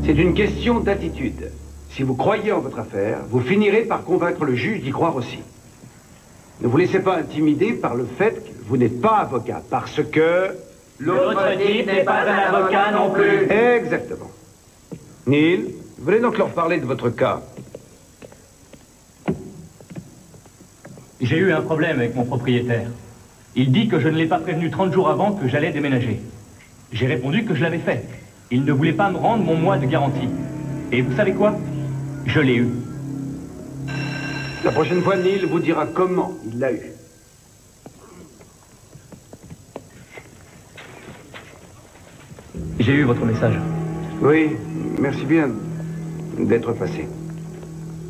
C'est une question d'attitude. Si vous croyez en votre affaire, vous finirez par convaincre le juge d'y croire aussi. Ne vous laissez pas intimider par le fait que vous n'êtes pas avocat, parce que... L'autre type n'est pas un avocat non plus. Exactement. Neil, venez donc leur parler de votre cas. J'ai eu un problème avec mon propriétaire. Il dit que je ne l'ai pas prévenu 30 jours avant que j'allais déménager. J'ai répondu que je l'avais fait. Il ne voulait pas me rendre mon mois de garantie. Et vous savez quoi? Je l'ai eu. La prochaine fois, Neil vous dira comment il l'a eu. J'ai eu votre message. Oui, merci bien d'être passé.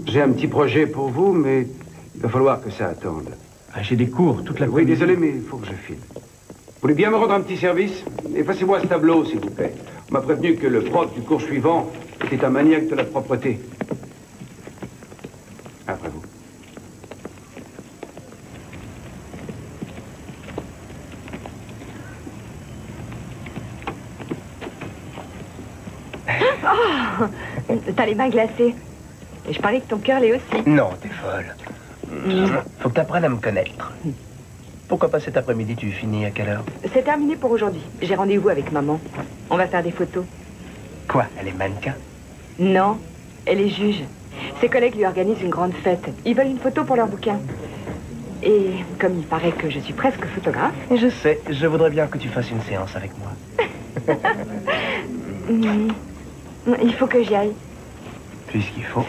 J'ai un petit projet pour vous, mais il va falloir que ça attende. Ah, j'ai des cours toute la Oui, désolé, mais il faut que je file. Vous voulez bien me rendre un petit service? Effacez-moi ce tableau, s'il vous plaît. On m'a prévenu que le prof du cours suivant était un maniaque de la propreté. Après vous. Oh, t'as les mains glacées. Et je parie que ton cœur l'est aussi. Non, t'es folle. Faut que t'apprennes à me connaître. Pourquoi pas cet après-midi, tu finis à quelle heure? C'est terminé pour aujourd'hui. J'ai rendez-vous avec maman. On va faire des photos. Quoi, elle est mannequin? Non, elle est juge. Ses collègues lui organisent une grande fête. Ils veulent une photo pour leur bouquin. Et comme il paraît que je suis presque photographe... Je sais, je voudrais bien que tu fasses une séance avec moi. Il faut que j'y aille. Puisqu'il faut.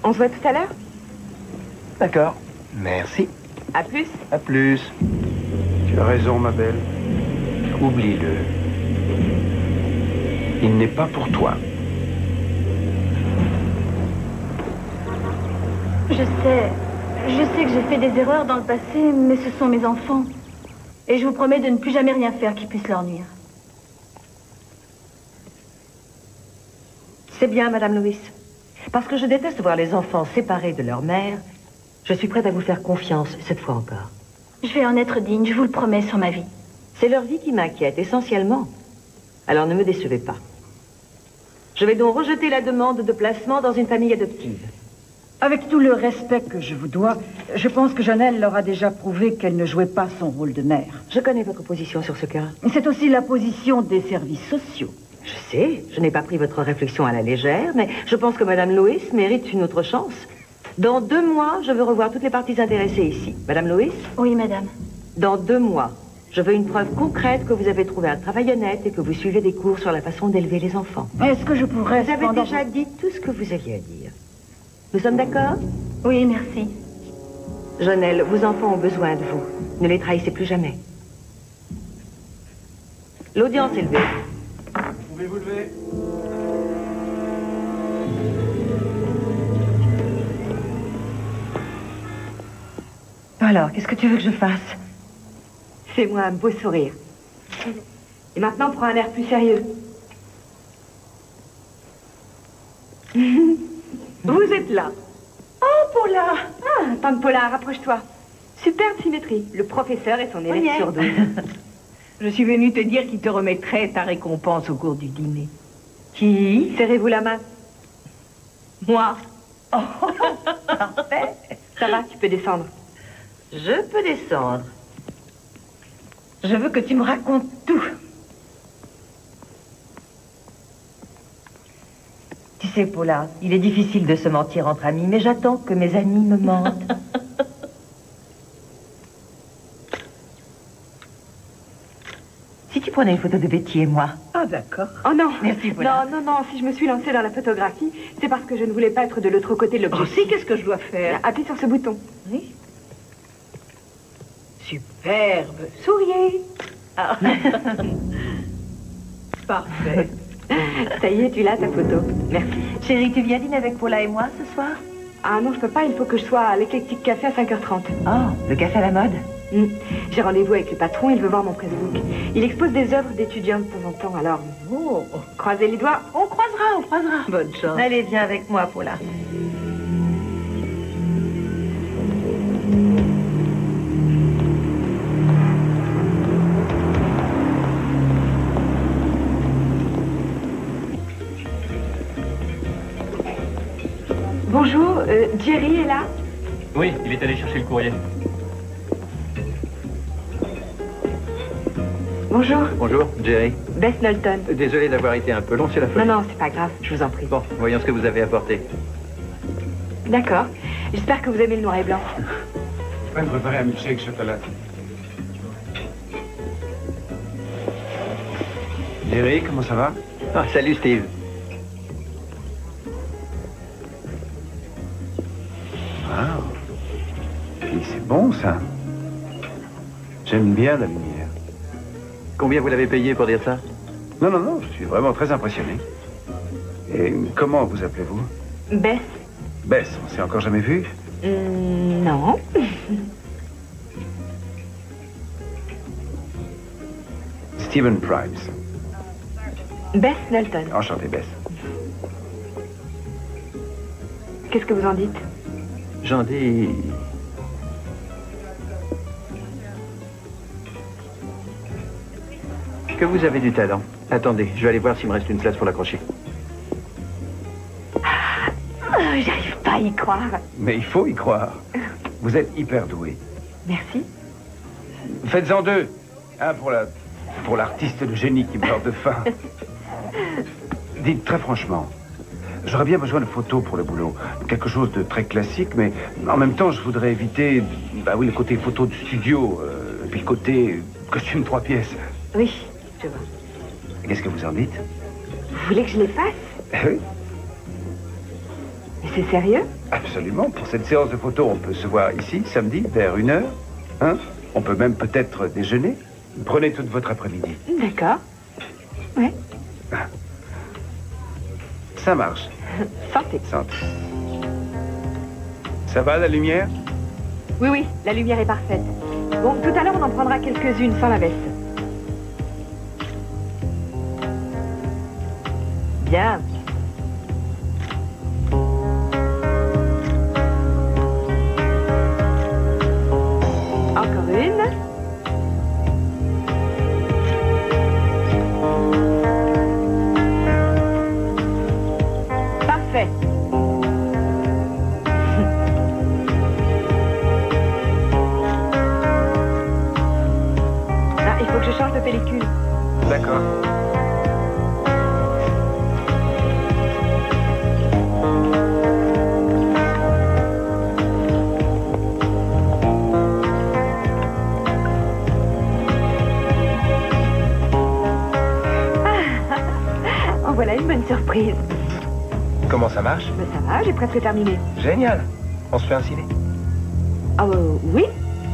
On se voit tout à l'heure? D'accord, merci. À plus. À plus. Tu as raison, ma belle. Oublie-le. Il n'est pas pour toi. Je sais que j'ai fait des erreurs dans le passé, mais ce sont mes enfants. Et je vous promets de ne plus jamais rien faire qui puisse leur nuire. C'est bien, Madame Lewis. Parce que je déteste voir les enfants séparés de leur mère, je suis prête à vous faire confiance, cette fois encore. Je vais en être digne, je vous le promets, sur ma vie. C'est leur vie qui m'inquiète, essentiellement. Alors ne me décevez pas. Je vais donc rejeter la demande de placement dans une famille adoptive. Avec tout le respect que je vous dois, je pense que Janelle leur a déjà prouvé qu'elle ne jouait pas son rôle de mère. Je connais votre position sur ce cas. C'est aussi la position des services sociaux. Je sais, je n'ai pas pris votre réflexion à la légère, mais je pense que Madame Lewis mérite une autre chance. Dans 2 mois, je veux revoir toutes les parties intéressées ici. Madame Lewis? Oui, madame. Dans 2 mois, je veux une preuve concrète que vous avez trouvé un travail honnête et que vous suivez des cours sur la façon d'élever les enfants. Est-ce que je pourrais... Vous avez déjà dit tout ce que vous aviez à dire. Nous sommes d'accord? Oui, merci. Janelle, vos enfants ont besoin de vous. Ne les trahissez plus jamais. L'audience est levée. Pouvez-vous lever? Alors, qu'est-ce que tu veux que je fasse? Fais-moi un beau sourire. Et maintenant, prends un air plus sérieux. Vous êtes là. Oh, Paula! Ah, tante Paula, rapproche-toi. Superbe symétrie. Le professeur et son élève sur 12. Je suis venue te dire qu'il te remettrait ta récompense au cours du dîner. Qui? Serrez-vous la main. Moi? Oh, parfait. Ça va, tu peux descendre. Je peux descendre. Je veux que tu me racontes tout. Tu sais, Paula, il est difficile de se mentir entre amis, mais j'attends que mes amis me mentent. Si tu prenais une photo de Betty et moi. Ah, d'accord. Oh non. Merci, Paula. Non, si je me suis lancée dans la photographie, c'est parce que je ne voulais pas être de l'autre côté de l'objectif. Si, qu'est-ce que je dois faire? Appuie sur ce bouton. Oui. Superbe. Souriez. Ah. Parfait. Ça y est, tu l'as ta photo. Merci. Chérie, tu viens dîner avec Paula et moi ce soir? Ah non, je peux pas, il faut que je sois à l'Eclectic Café à 5h30. Oh, le café à la mode? J'ai rendez-vous avec le patron, il veut voir mon pressbook. Il expose des œuvres d'étudiants de temps en temps, alors... Oh. Croisez les doigts. On croisera. Bonne chance. Allez, viens avec moi, Paula. Bonjour, Jerry est là? Oui, il est allé chercher le courrier. Bonjour. Bonjour, Jerry. Bess Knowlton. Désolé d'avoir été un peu long, c'est la folie. Non, c'est pas grave, je vous en prie. Bon, voyons ce que vous avez apporté. D'accord. J'espère que vous aimez le noir et blanc. Je vais me préparer un milkshake chocolat. Jerry, comment ça va? Ah, salut, Steve. Ah. Et c'est bon, ça. J'aime bien la lumière. Combien vous l'avez payé pour dire ça? Non, je suis vraiment très impressionné. Et comment vous appelez-vous? Bess. Bess, on s'est encore jamais vu? Non. Stephen Primes. Bess Knowlton. Enchanté, Bess. Qu'est-ce que vous en dites? J'en dis... que vous avez du talent. Attendez, je vais aller voir s'il me reste une place pour l'accrocher. J'arrive pas à y croire. Mais il faut y croire. Vous êtes hyper doué. Merci. Faites-en deux. Un pour l'artiste de génie qui meurt de faim. Dites très franchement, j'aurais bien besoin de photos pour le boulot. Quelque chose de très classique, mais en même temps, je voudrais éviter, le côté photo de studio, et puis le côté costume 3 pièces. Oui, je vois. Qu'est-ce que vous en dites? Vous voulez que je les fasse? Oui. Mais c'est sérieux? Absolument. Pour cette séance de photos, on peut se voir ici, samedi, vers 1h. Hein? On peut même peut-être déjeuner. Prenez toute votre après-midi. D'accord. Ouais. Ça marche. Santé. Santé. Ça va, la lumière? Oui, la lumière est parfaite. Bon, tout à l'heure, on en prendra quelques-unes sans la veste. Bien. Encore une. Parfait. Ah, il faut que je change de pellicule. D'accord. Voilà une bonne surprise. Comment ça marche? Mais ça va, j'ai presque terminé. Génial. On se fait un ciné. Ah oui,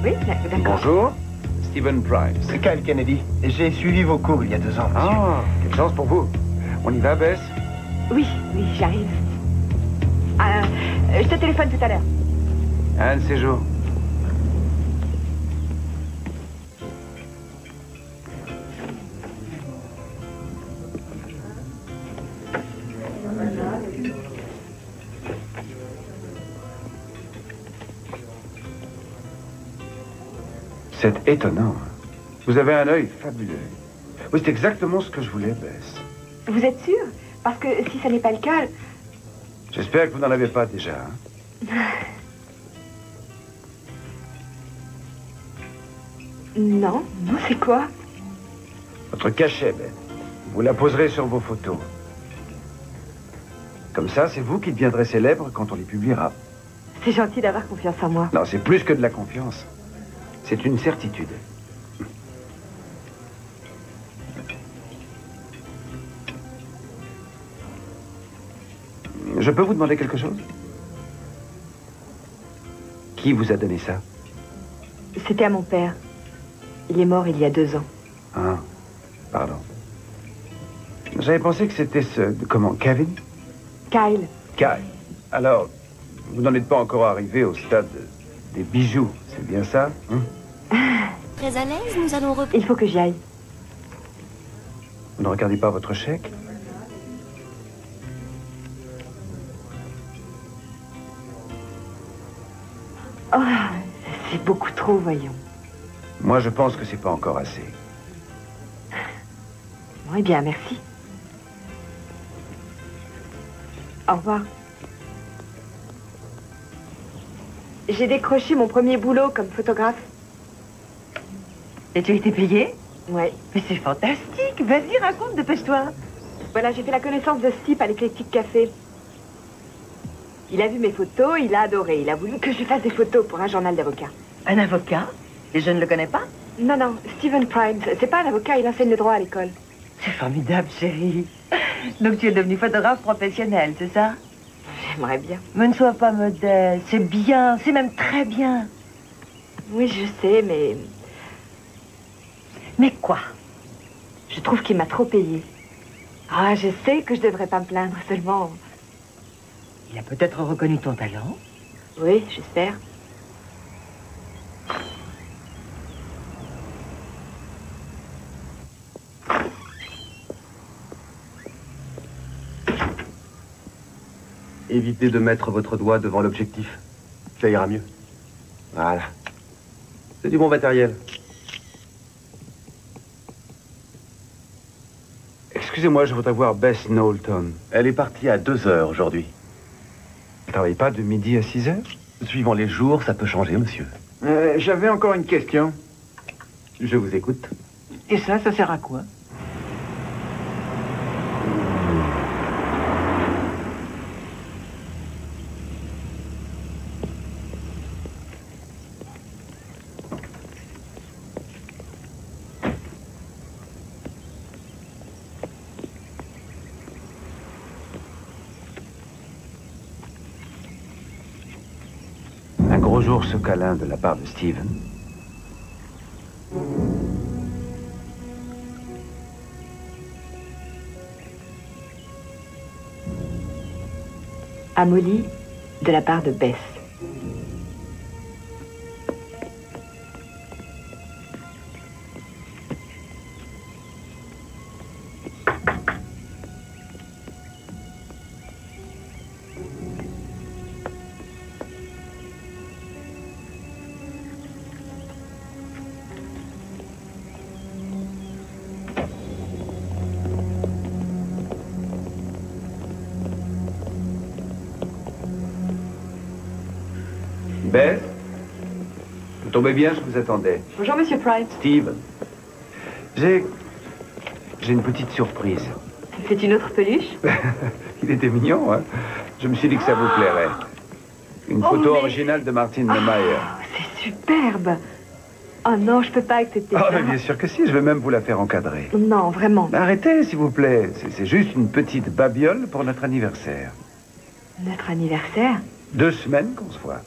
d'accord. Bonjour, Stephen Primes. C'est Kyle Kennedy. J'ai suivi vos cours il y a 2 ans, monsieur. Ah, quelle chance pour vous. On y va, Bess? Oui, j'arrive. Je te téléphone tout à l'heure. Un de ces jours. C'est étonnant. Vous avez un œil fabuleux. Oui, c'est exactement ce que je voulais, Bess. Vous êtes sûr? Parce que si ça n'est pas le cas... J'espère que vous n'en avez pas déjà. Hein? Non, c'est quoi? Votre cachet, Bess. Vous la poserez sur vos photos. Comme ça, c'est vous qui deviendrez célèbre quand on les publiera. C'est gentil d'avoir confiance en moi. Non, c'est plus que de la confiance. C'est une certitude. Je peux vous demander quelque chose? Qui vous a donné ça? C'était à mon père. Il est mort il y a 2 ans. Ah, pardon. J'avais pensé que c'était comment, Kevin? Kyle. Kyle. Alors, vous n'en êtes pas encore arrivé au stade des bijoux, c'est bien ça, hein? Très à l'aise, nous allons reprendre. Il faut que j'y aille. Vous ne regardez pas votre chèque? Oh, c'est beaucoup trop, voyons. Moi, je pense que c'est pas encore assez. Bon, eh bien, merci. Au revoir. J'ai décroché mon premier boulot comme photographe. Et tu as été payée? Ouais. Mais c'est fantastique. Vas-y, raconte, dépêche-toi. Voilà, j'ai fait la connaissance de Steve à l'Eclectic Café. Il a vu mes photos, il a adoré. Il a voulu que je fasse des photos pour un journal d'avocat. Un avocat? Et je ne le connais pas? Non, non, Stephen Primes. C'est pas un avocat, il enseigne le droit à l'école. C'est formidable, chérie. Donc tu es devenue photographe professionnelle, c'est ça? J'aimerais bien. Mais ne sois pas modeste. C'est bien, c'est même très bien. Oui, je sais, mais... Mais quoi? Je trouve qu'il m'a trop payé. Ah, je sais que je devrais pas me plaindre, seulement... Il a peut-être reconnu ton talent. Oui, j'espère. Évitez de mettre votre doigt devant l'objectif. Ça ira mieux. Voilà. C'est du bon matériel. Excusez-moi, je voudrais voir Bess Knowlton. Elle est partie à 2 heures aujourd'hui. Elle travaille pas de midi à 6 heures? Suivant les jours, ça peut changer, monsieur. J'avais encore une question. Je vous écoute. Et ça sert à quoi? Un gros ours câlin de la part de Steven. À Molly, de la part de Bess. Bess? Vous tombez bien, je vous attendais. Bonjour, Monsieur Price. Steve. J'ai une petite surprise. C'est une autre peluche? Il était mignon, hein? Je me suis dit que ça vous plairait. Une photo originale de Martin Lemaier. C'est superbe. Oh non, je peux pas accepter Ah, ça. mais bien sûr que si, je vais même vous la faire encadrer. Non, vraiment. Arrêtez, s'il vous plaît. C'est juste une petite babiole pour notre anniversaire. Notre anniversaire? 2 semaines qu'on se voit.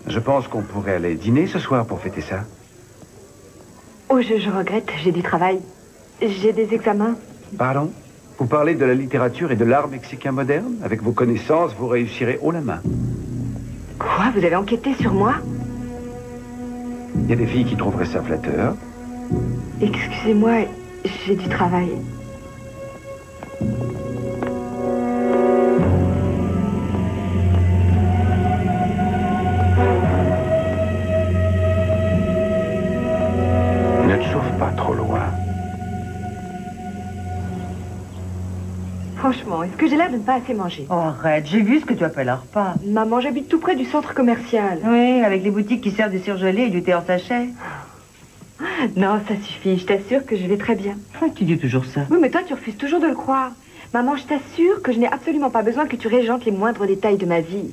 Je pense qu'on pourrait aller dîner ce soir pour fêter ça. Oh, je regrette, j'ai du travail. J'ai des examens. Pardon? Vous parlez de la littérature et de l'art mexicain moderne? Avec vos connaissances, vous réussirez haut la main. Quoi? Vous avez enquêté sur moi? Il y a des filles qui trouveraient ça flatteur. Excusez-moi, j'ai du travail. Ne te chauffe pas trop loin. Franchement, est-ce que j'ai l'air de ne pas assez manger? Oh, arrête, j'ai vu ce que tu appelles un repas. Maman, j'habite tout près du centre commercial. Oui, avec les boutiques qui servent du surgelé et du thé en sachet. Non, ça suffit, je t'assure que je vais très bien. Tu dis toujours ça. Oui, mais toi, tu refuses toujours de le croire. Maman, je t'assure que je n'ai absolument pas besoin que tu régentes les moindres détails de ma vie.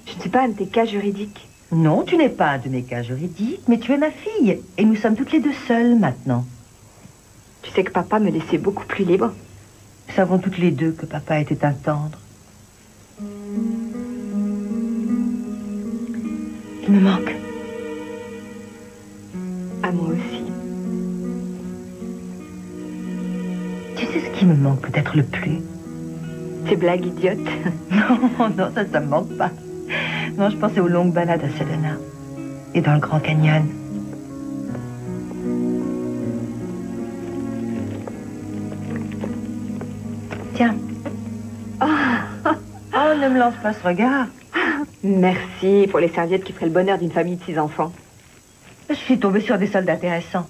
Je ne suis pas un de tes cas juridiques. Non, tu n'es pas un de mes cas juridiques, mais tu es ma fille. Et nous sommes toutes les deux seules maintenant. Tu sais que papa me laissait beaucoup plus libre. Nous savons toutes les deux que papa était un tendre. Il me manque. À moi aussi. Tu sais ce qui me manque peut-être le plus? Ces blagues idiotes. Non, non, ça me manque pas. Non, je pensais aux longues balades à Sedona. Et dans le Grand Canyon. Tiens. Oh, ne me lance pas ce regard. Merci pour les serviettes qui feraient le bonheur d'une famille de 6 enfants. Je suis tombée sur des soldes intéressants.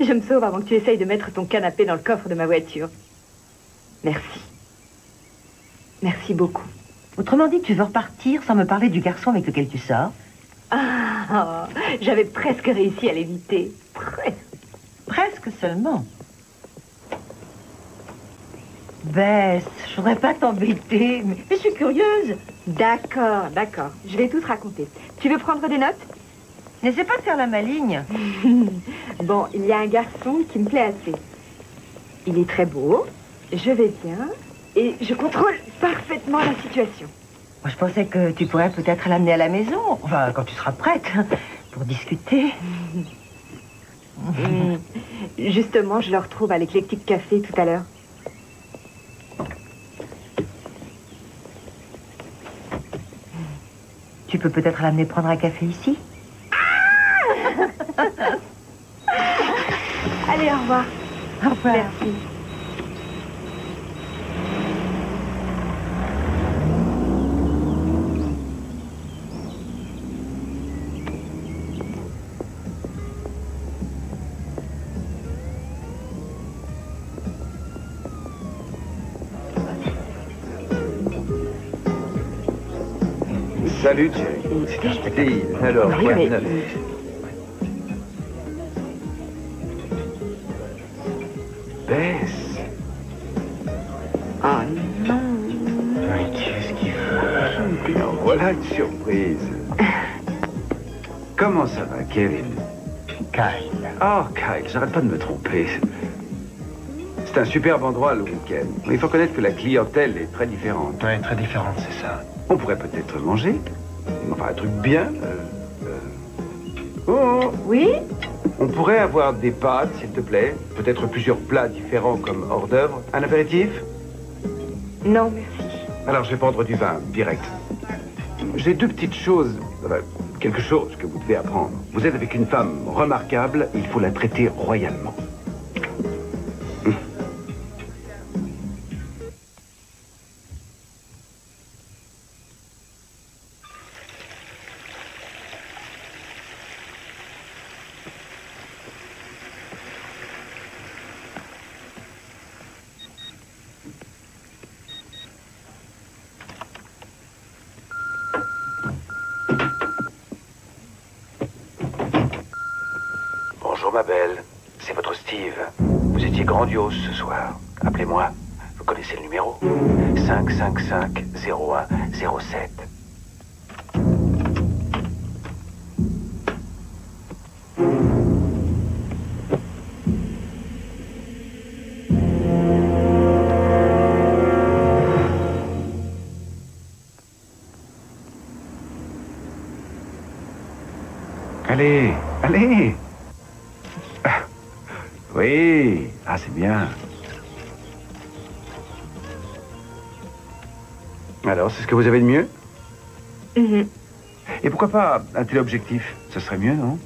Je me sauve avant que tu essayes de mettre ton canapé dans le coffre de ma voiture. Merci. Merci beaucoup. Autrement dit, tu veux repartir sans me parler du garçon avec lequel tu sors? Ah, j'avais presque réussi à l'éviter. Presque. Presque seulement. Bess, je voudrais pas t'embêter, mais je suis curieuse. D'accord, d'accord. Je vais tout te raconter. Tu veux prendre des notes? N'essaie pas de faire la maligne. Bon, il y a un garçon qui me plaît assez. Il est très beau, je vais bien, et je contrôle parfaitement la situation. Moi, je pensais que tu pourrais peut-être l'amener à la maison, enfin, quand tu seras prête, pour discuter. Justement, je le retrouve à l'Eclectic Café tout à l'heure. Tu peux peut-être l'amener prendre un café ici? Allez, au revoir. Au revoir. Merci. Salut, Jerry. Alors, Oui, quoi de mais- neuf? Bess. Ah non. Mais qu'est-ce qu'il fait? En voilà une surprise. Comment ça va, Kevin? Kyle. Oh, Kyle, j'arrête pas de me tromper. C'est un superbe endroit le week-end. Mais il faut reconnaître que la clientèle est très différente. Ouais, très différente, c'est ça. On pourrait peut-être manger. Enfin, un truc bien. Oh, Oui? on pourrait avoir des pâtes, s'il te plaît. Peut-être plusieurs plats différents comme hors d'œuvre. Un apéritif? Non, merci. Alors, je vais prendre du vin, direct. J'ai deux petites choses. Enfin, quelque chose que vous devez apprendre. Vous êtes avec une femme remarquable, il faut la traiter royalement. Bonjour ma belle, c'est votre Steve. Vous étiez grandiose ce soir. Appelez-moi. Vous connaissez le numéro? 555-01-07. Allez, allez. Oui, ah c'est bien. Alors, c'est ce que vous avez de mieux? Mhm. Et pourquoi pas un téléobjectif? Ce serait mieux, non?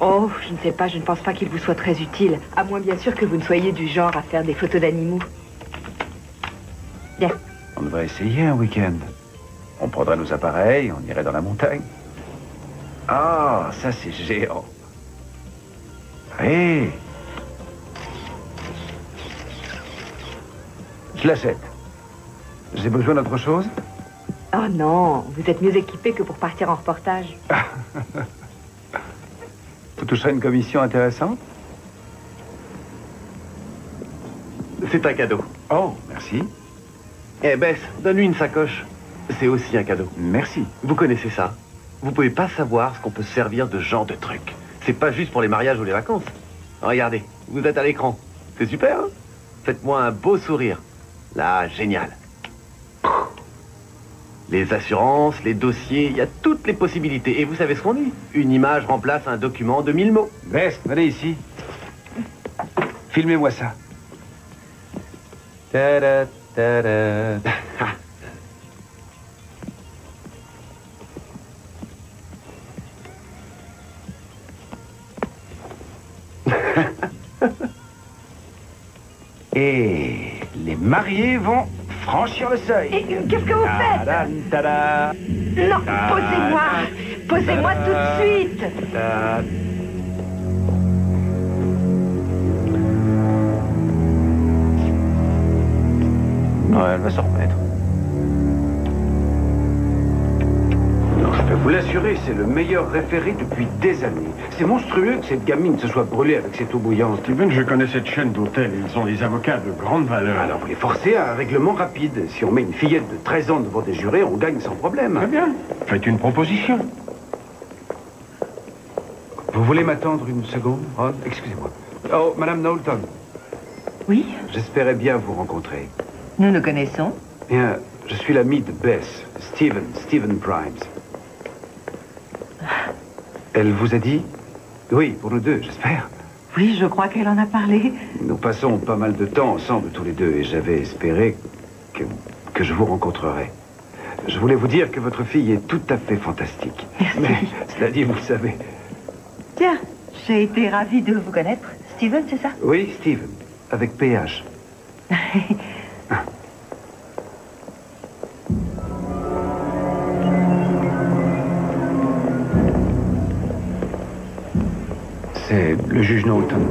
Oh, je ne sais pas, je ne pense pas qu'il vous soit très utile. À moins bien sûr que vous ne soyez du genre à faire des photos d'animaux. Bien. On devrait essayer un week-end. On prendrait nos appareils, on irait dans la montagne. Ah, ça c'est géant. Oui. Je l'achète. J'ai besoin d'autre chose? Oh non, vous êtes mieux équipé que pour partir en reportage. Vous toucherez une commission intéressante? C'est un cadeau. Oh, merci. Eh Bess, donne-lui une sacoche. C'est aussi un cadeau. Merci. Vous connaissez ça? Vous pouvez pas savoir ce qu'on peut se servir de ce genre de truc. C'est pas juste pour les mariages ou les vacances. Regardez, vous êtes à l'écran. C'est super, hein? Faites-moi un beau sourire. Là, génial. Les assurances, les dossiers, il y a toutes les possibilités. Et vous savez ce qu'on dit? Une image remplace un document de 1000 mots. Bess, venez ici. Filmez-moi ça. Ta-da, ta-da. Et les mariés vont franchir le seuil. Et qu'est-ce que vous faites? Ta-da, ta-da. Non, posez-moi. Posez-moi tout de suite. Ta-da. Ouais, elle va s'en remettre. Non, je peux vous l'assurer, c'est le meilleur référé depuis des années. C'est monstrueux que cette gamine se soit brûlée avec cette eau bouillante. Steven, je connais cette chaîne d'hôtels. Ils ont des avocats de grande valeur. Alors vous les forcez à un règlement rapide. Si on met une fillette de 13 ans devant des jurés, on gagne sans problème. Très bien. Faites une proposition. Vous voulez m'attendre une seconde, Ron? Excusez-moi. Oh, Madame Knowlton. Oui? J'espérais bien vous rencontrer. Nous nous connaissons. Bien, je suis l'ami de Bess, Steven Primes. Elle vous a dit? Oui, pour nous deux, j'espère. Oui, je crois qu'elle en a parlé. Nous passons pas mal de temps ensemble tous les deux et j'avais espéré que je vous rencontrerais. Je voulais vous dire que votre fille est tout à fait fantastique. Merci. Mais cela dit, vous le savez. Tiens, j'ai été ravie de vous connaître. Steven, c'est ça? Oui, Steven, avec PH. C'est le juge Knowlton.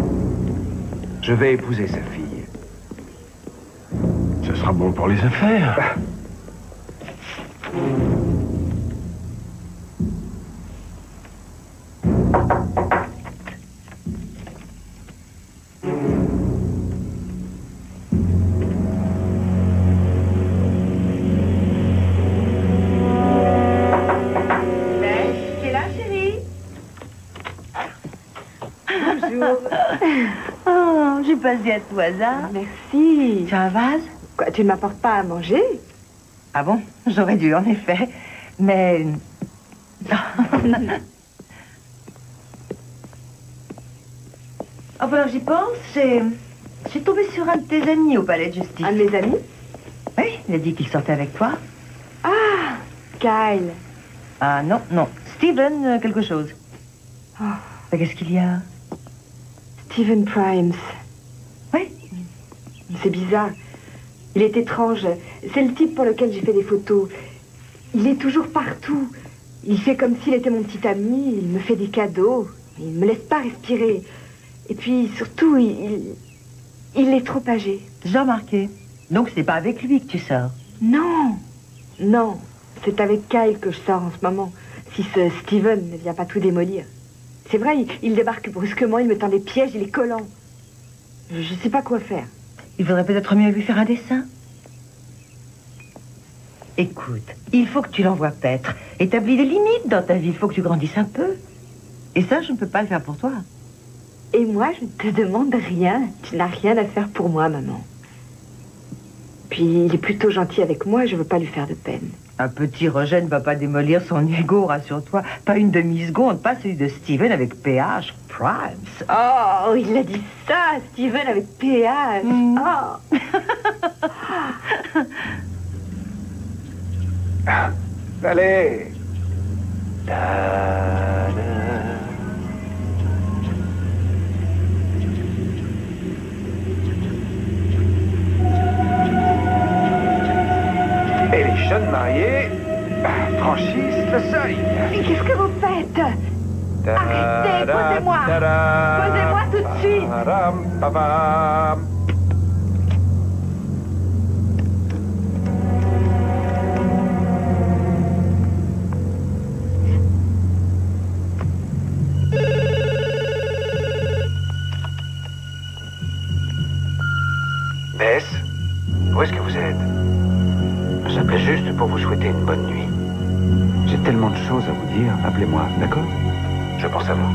Je vais épouser sa fille. Ce sera bon pour les affaires. T'es là, chérie? Bonjour. Oh, j'ai passé à tout hasard. Merci. Tu as un vase? Quoi, tu ne m'apportes pas à manger? Ah bon? J'aurais dû, en effet. Mais... Enfin, j'y pense, j'ai tombé sur un de tes amis au palais de justice. Un de mes amis? Oui, il a dit qu'il sortait avec toi. Ah, Kyle. Ah non, non. Steven, quelque chose. Oh. Qu'est-ce qu'il y a? Steven Primes. Oui. C'est bizarre. Il est étrange. C'est le type pour lequel j'ai fait des photos. Il est toujours partout. Il fait comme s'il était mon petit ami. Il me fait des cadeaux. Il ne me laisse pas respirer. Et puis, surtout, il est trop âgé. J'ai remarqué. Donc, c'est pas avec lui que tu sors? Non. Non. C'est avec Kyle que je sors en ce moment. Si ce Steven ne vient pas tout démolir. C'est vrai, il débarque brusquement, il me tend des pièges, il est collant. Je sais pas quoi faire. Il faudrait peut-être mieux lui faire un dessin. Écoute, il faut que tu l'envoies paître. Établis des limites dans ta vie, il faut que tu grandisses un peu. Et ça, je ne peux pas le faire pour toi. Et moi, je ne te demande rien. Tu n'as rien à faire pour moi, maman. Puis, il est plutôt gentil avec moi, je veux pas lui faire de peine. Un petit rejet ne va pas démolir son ego, rassure-toi. Pas une demi-seconde, pas celui de Steven avec PH Primes. Oh, il a dit ça, Steven avec PH. Oh. Allez. Et les jeunes mariés franchissent le seuil. Mais qu'est-ce que vous faites? Arrêtez, posez-moi. Posez-moi tout de suite. Bess, où est-ce que vous êtes? J'appelais juste pour vous souhaiter une bonne nuit. J'ai tellement de choses à vous dire. Appelez-moi, d'accord? Je pense à vous.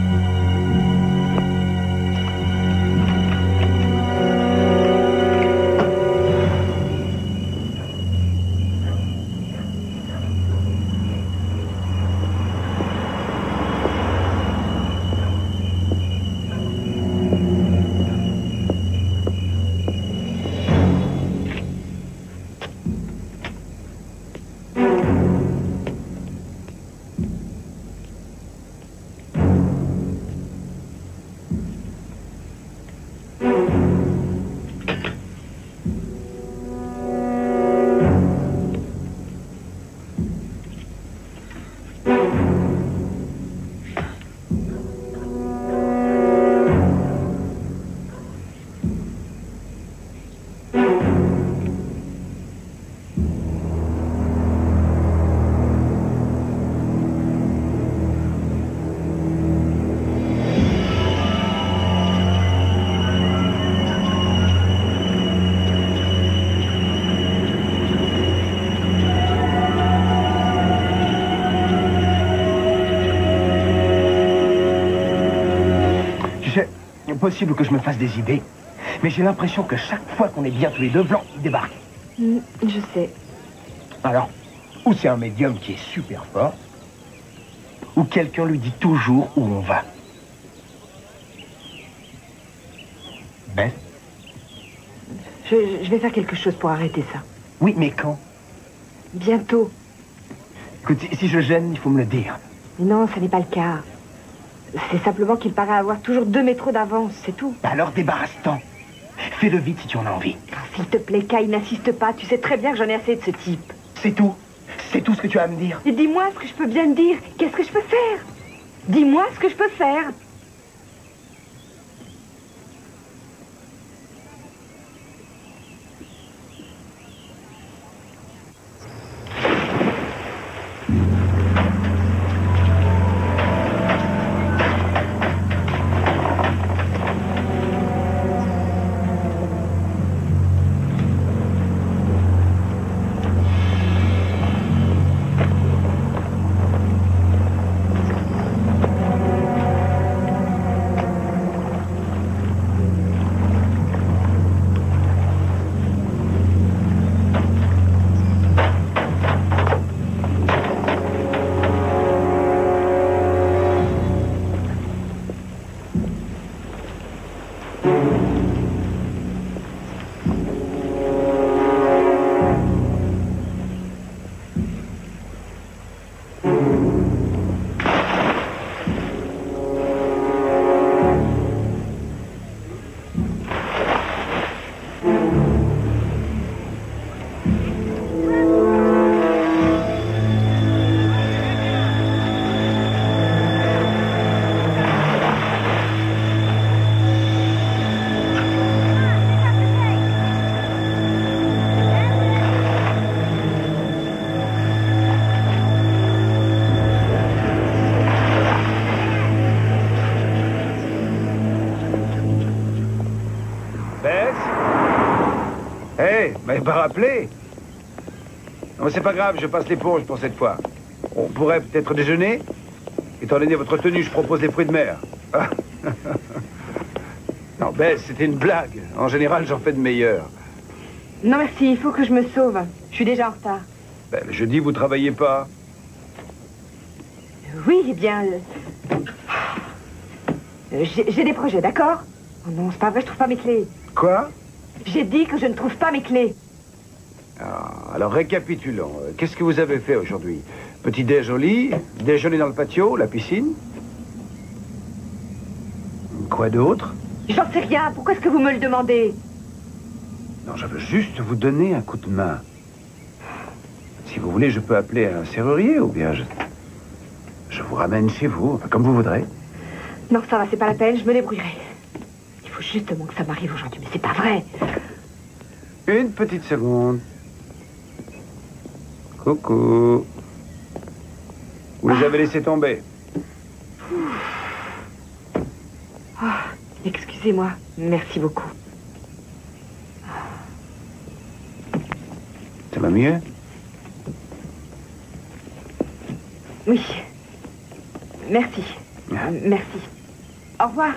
impossible que je me fasse des idées. Mais j'ai l'impression que chaque fois qu'on est bien tous les deux, Blanc, il débarque. Je sais. Alors, ou c'est un médium qui est super fort, ou quelqu'un lui dit toujours où on va. Beth? Je vais faire quelque chose pour arrêter ça. Oui, mais quand? Bientôt. Écoute, si je gêne, il faut me le dire. Mais non, ça n'est pas le cas. C'est simplement qu'il paraît avoir toujours 2 métros d'avance, c'est tout. Bah alors débarrasse-t'en. Fais-le vite si tu en as envie. S'il te plaît, Kay, n'insiste pas. Tu sais très bien que j'en ai assez de ce type. C'est tout. C'est tout ce que tu as à me dire. Et dis-moi ce que je peux bien te dire. Qu'est-ce que je peux faire? Dis-moi ce que je peux faire. m'avez pas rappelé. Non, c'est pas grave, je passe l'éponge pour cette fois. On pourrait peut-être déjeuner. Étant donné votre tenue, je propose des fruits de mer. Ah. Non, Bess, c'était une blague. En général, j'en fais de meilleurs. Non, merci, il faut que je me sauve. Je suis déjà en retard. Ben, le jeudi, vous travaillez pas? Oui, eh bien... J'ai des projets, d'accord? Oh non, c'est pas vrai, je trouve pas mes clés. Quoi? J'ai dit que je ne trouve pas mes clés. Ah, alors, récapitulons. Qu'est-ce que vous avez fait aujourd'hui? Petit déj au lit, déjeuner dans le patio, la piscine? Quoi d'autre? J'en sais rien, pourquoi est-ce que vous me le demandez? Non, je veux juste vous donner un coup de main. Si vous voulez, je peux appeler un serrurier ou bien je vous ramène chez vous, enfin, comme vous voudrez. Non, ça va, c'est pas la peine, je me débrouillerai. Il faut justement que ça m'arrive aujourd'hui, mais c'est pas vrai. Une petite seconde. Coucou. Vous les avez laissés tomber. Excusez-moi, merci beaucoup. Ça va mieux? Oui. Merci. Merci. Au revoir.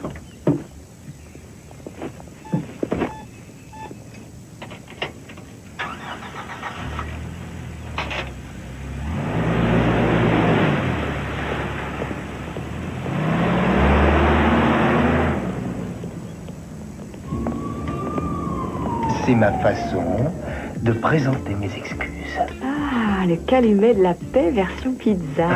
C'est ma façon de présenter mes excuses. Ah, le calumet de la paix version pizza.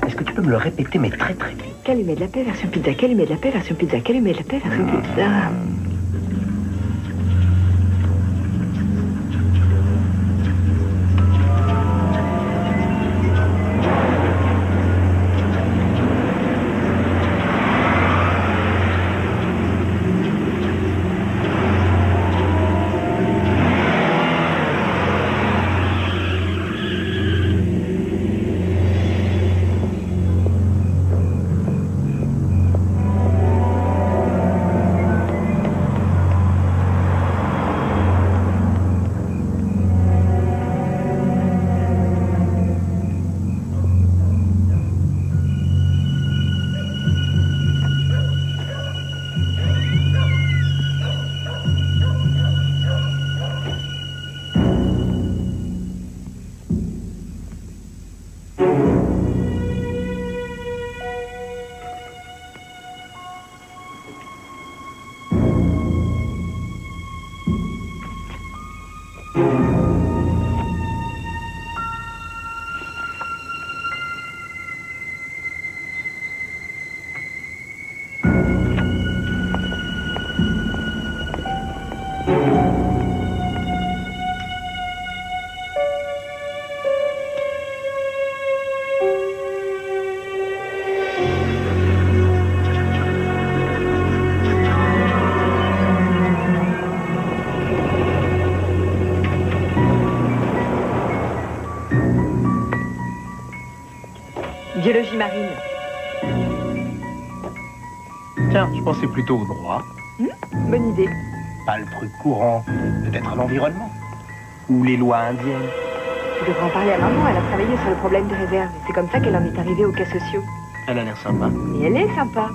Est-ce que tu peux me le répéter, mais très très vite? Calumet de la paix version pizza, calumet de la paix version pizza, calumet de la paix version pizza. Biologie marine. Tiens, je pensais plutôt au droit. Bonne idée. Pas le truc courant, peut-être l'environnement. Ou les lois indiennes. Tu devrais en parler à maman, elle a travaillé sur le problème de réserve. C'est comme ça qu'elle en est arrivée aux cas sociaux. Elle a l'air sympa. Et elle est sympa.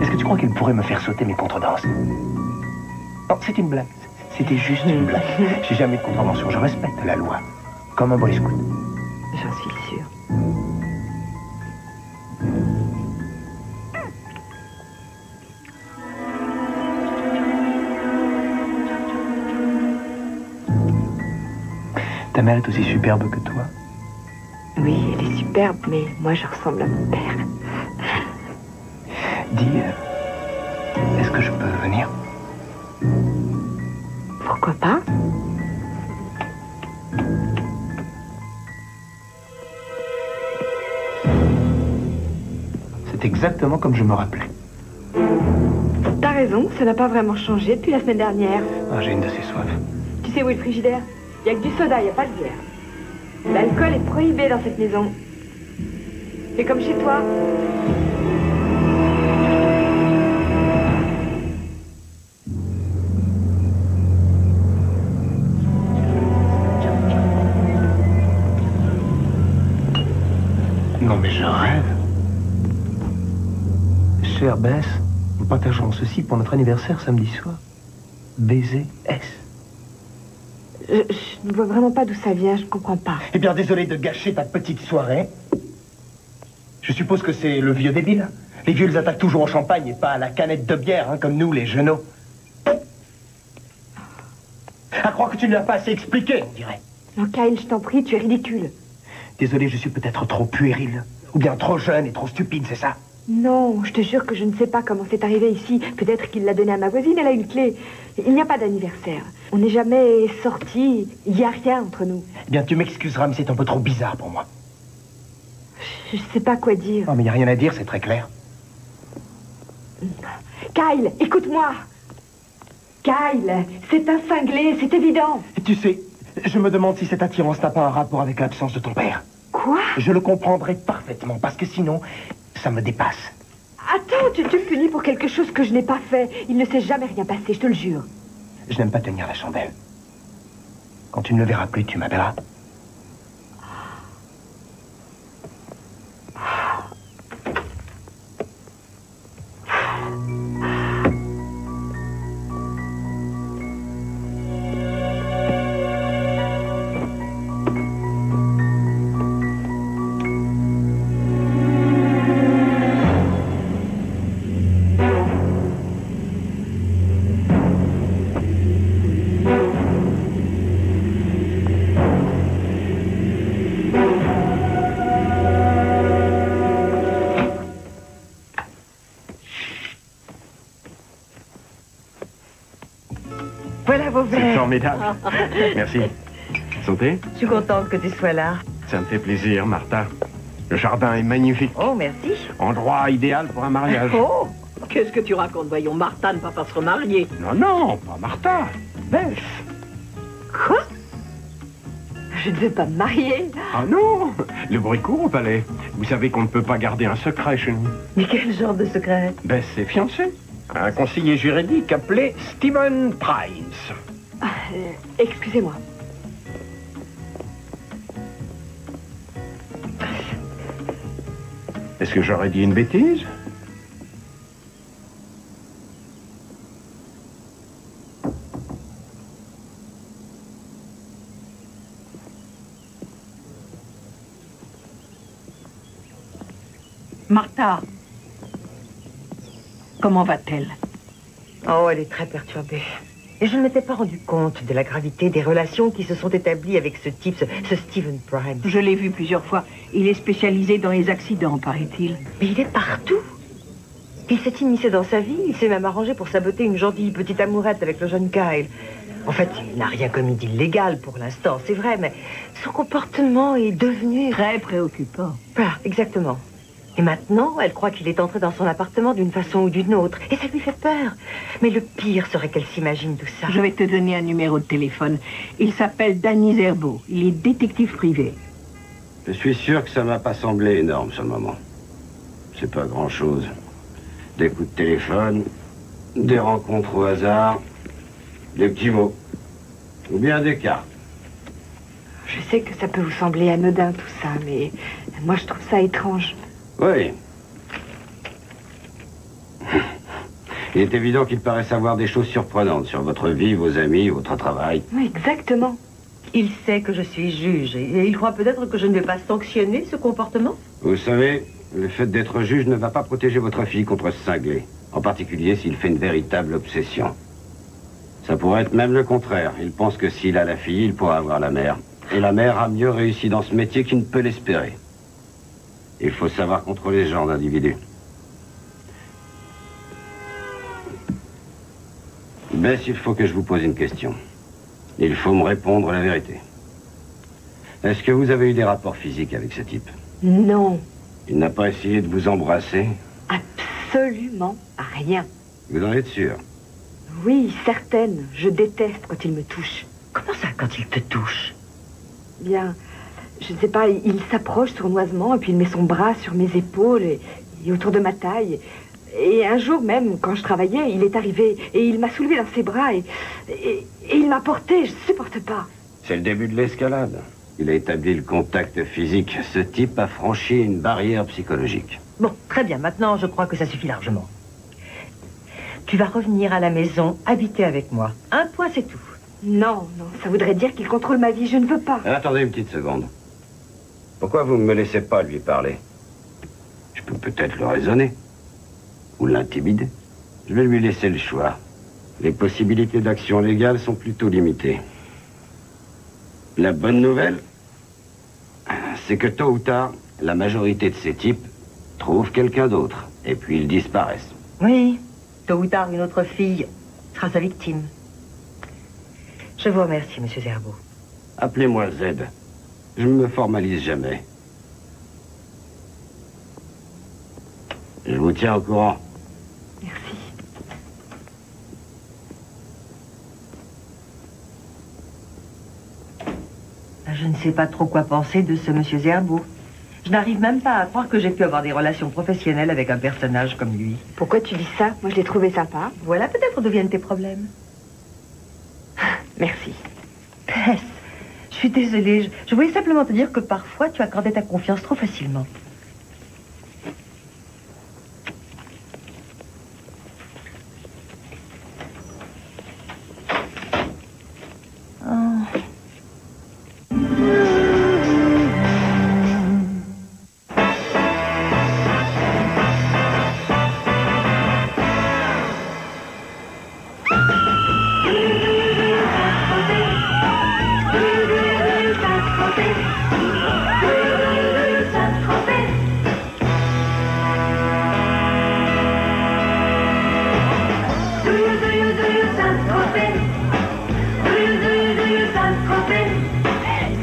Est-ce que tu crois qu'elle pourrait me faire sauter mes contredanses? Non, c'est une blague. C'était juste une blague. J'ai jamais eu de contravention, je respecte la loi. Comme un boy scout. J'en suis sûre. Ta mère est aussi superbe que toi? Oui, elle est superbe, mais moi je ressemble à mon père. Dis, est-ce que je peux venir? Pourquoi pas? C'est exactement comme je me rappelais. T'as raison, ça n'a pas vraiment changé depuis la semaine dernière. Ah, j'ai une de ces soifs. Tu sais où est le frigidaire? Il n'y a que du soda, il n'y a pas de bière. L'alcool est prohibé dans cette maison. C'est comme chez toi. Non mais je rêve. Chère Bess, nous partagerons ceci pour notre anniversaire samedi soir. Baiser S. Je ne vois vraiment pas d'où ça vient, je ne comprends pas. Eh bien, désolé de gâcher ta petite soirée. Je suppose que c'est le vieux débile. Les vieux, ils attaquent toujours au champagne et pas à la canette de bière, hein, comme nous, les genoux. À croire que tu ne l'as pas assez expliqué, on dirait. Non, Kyle, je t'en prie, tu es ridicule. Désolé, je suis peut-être trop puéril. Ou bien trop jeune et trop stupide, c'est ça? Non, je te jure que je ne sais pas comment c'est arrivé ici. Peut-être qu'il l'a donné à ma voisine, elle a une clé. Il n'y a pas d'anniversaire. On n'est jamais sortis. Il n'y a rien entre nous. Eh bien, tu m'excuseras, mais c'est un peu trop bizarre pour moi. Je ne sais pas quoi dire. Non, mais il n'y a rien à dire, c'est très clair. Kyle, écoute-moi. Kyle, c'est un cinglé, c'est évident. Tu sais, je me demande si cette attirance n'a pas un rapport avec l'absence de ton père. Quoi? Je le comprendrai parfaitement, parce que sinon, ça me dépasse. Attends, tu me punis pour quelque chose que je n'ai pas fait. Il ne s'est jamais rien passé, je te le jure. Je n'aime pas tenir la chandelle. Quand tu ne le verras plus, tu m'appelleras. Voilà vos verres. C'est formidable. Merci. Santé? Je suis contente que tu sois là. Ça me fait plaisir, Martha. Le jardin est magnifique. Oh, merci. Endroit idéal pour un mariage. Oh, qu'est-ce que tu racontes? Voyons, Martha ne va pas se remarier. Non, non, pas Martha. Bess. Quoi? Je ne veux pas me marier. Ah non, le bruit court au palais. Vous savez qu'on ne peut pas garder un secret chez nous. Mais quel genre de secret? Bess est fiancée. Un conseiller juridique appelé Stephen Price. Excusez-moi. Est-ce que j'aurais dit une bêtise? Martha, comment va-t-elle? Oh, elle est très perturbée. Et je ne m'étais pas rendu compte de la gravité des relations qui se sont établies avec ce type, ce Stephen Price. Je l'ai vu plusieurs fois. Il est spécialisé dans les accidents, paraît-il. Mais il est partout. Il s'est immiscé dans sa vie. Il s'est même arrangé pour saboter une gentille petite amourette avec le jeune Kyle. En fait, il n'a rien commis d'illégal pour l'instant, c'est vrai, mais son comportement est devenu... Très préoccupant. Voilà, exactement. Et maintenant, elle croit qu'il est entré dans son appartement d'une façon ou d'une autre. Et ça lui fait peur. Mais le pire serait qu'elle s'imagine tout ça. Je vais te donner un numéro de téléphone. Il s'appelle Danny Zerbo. Il est détective privé. Je suis sûr que ça m'a pas semblé énorme sur le moment. C'est pas grand-chose. Des coups de téléphone, des rencontres au hasard, des petits mots. Ou bien des cartes. Je sais que ça peut vous sembler anodin tout ça, mais moi je trouve ça étrange. Oui. Il est évident qu'il paraît savoir des choses surprenantes sur votre vie, vos amis, votre travail. Oui, exactement. Il sait que je suis juge et il croit peut-être que je ne vais pas sanctionner ce comportement. Vous savez, le fait d'être juge ne va pas protéger votre fille contre ce cinglé. En particulier s'il fait une véritable obsession. Ça pourrait être même le contraire. Il pense que s'il a la fille, il pourra avoir la mère. Et la mère a mieux réussi dans ce métier qu'il ne peut l'espérer. Il faut savoir contrôler ce genre d'individu. Bess, il faut que je vous pose une question. Il faut me répondre la vérité. Est-ce que vous avez eu des rapports physiques avec ce type? Non. Il n'a pas essayé de vous embrasser? Absolument rien. Vous en êtes sûr? Oui, certaine. Je déteste quand il me touche. Comment ça, quand il te touche? Bien, je ne sais pas, il s'approche sournoisement et puis il met son bras sur mes épaules et autour de ma taille. Et un jour même, quand je travaillais, il est arrivé et il m'a soulevé dans ses bras et il m'a porté, je ne supporte pas. C'est le début de l'escalade. Il a établi le contact physique. Ce type a franchi une barrière psychologique. Bon, très bien, maintenant je crois que ça suffit largement. Tu vas revenir à la maison, habiter avec moi. Un point, c'est tout. Non, non, ça voudrait dire qu'il contrôle ma vie, je ne veux pas. Attendez une petite seconde. Pourquoi vous ne me laissez pas lui parler? Je peux peut-être le raisonner. Ou l'intimider. Je vais lui laisser le choix. Les possibilités d'action légale sont plutôt limitées. La bonne nouvelle, c'est que tôt ou tard, la majorité de ces types trouvent quelqu'un d'autre. Et puis ils disparaissent. Oui, tôt ou tard, une autre fille sera sa victime. Je vous remercie, monsieur Zerbo. Appelez-moi Z. Je ne me formalise jamais. Je vous tiens au courant. Merci. Je ne sais pas trop quoi penser de ce monsieur Zerbo. Je n'arrive même pas à croire que j'ai pu avoir des relations professionnelles avec un personnage comme lui. Pourquoi tu dis ça? Moi, je l'ai trouvé sympa. Voilà peut-être d'où viennent tes problèmes. Merci. Bess, je suis désolée. Je voulais simplement te dire que parfois, tu accordais ta confiance trop facilement.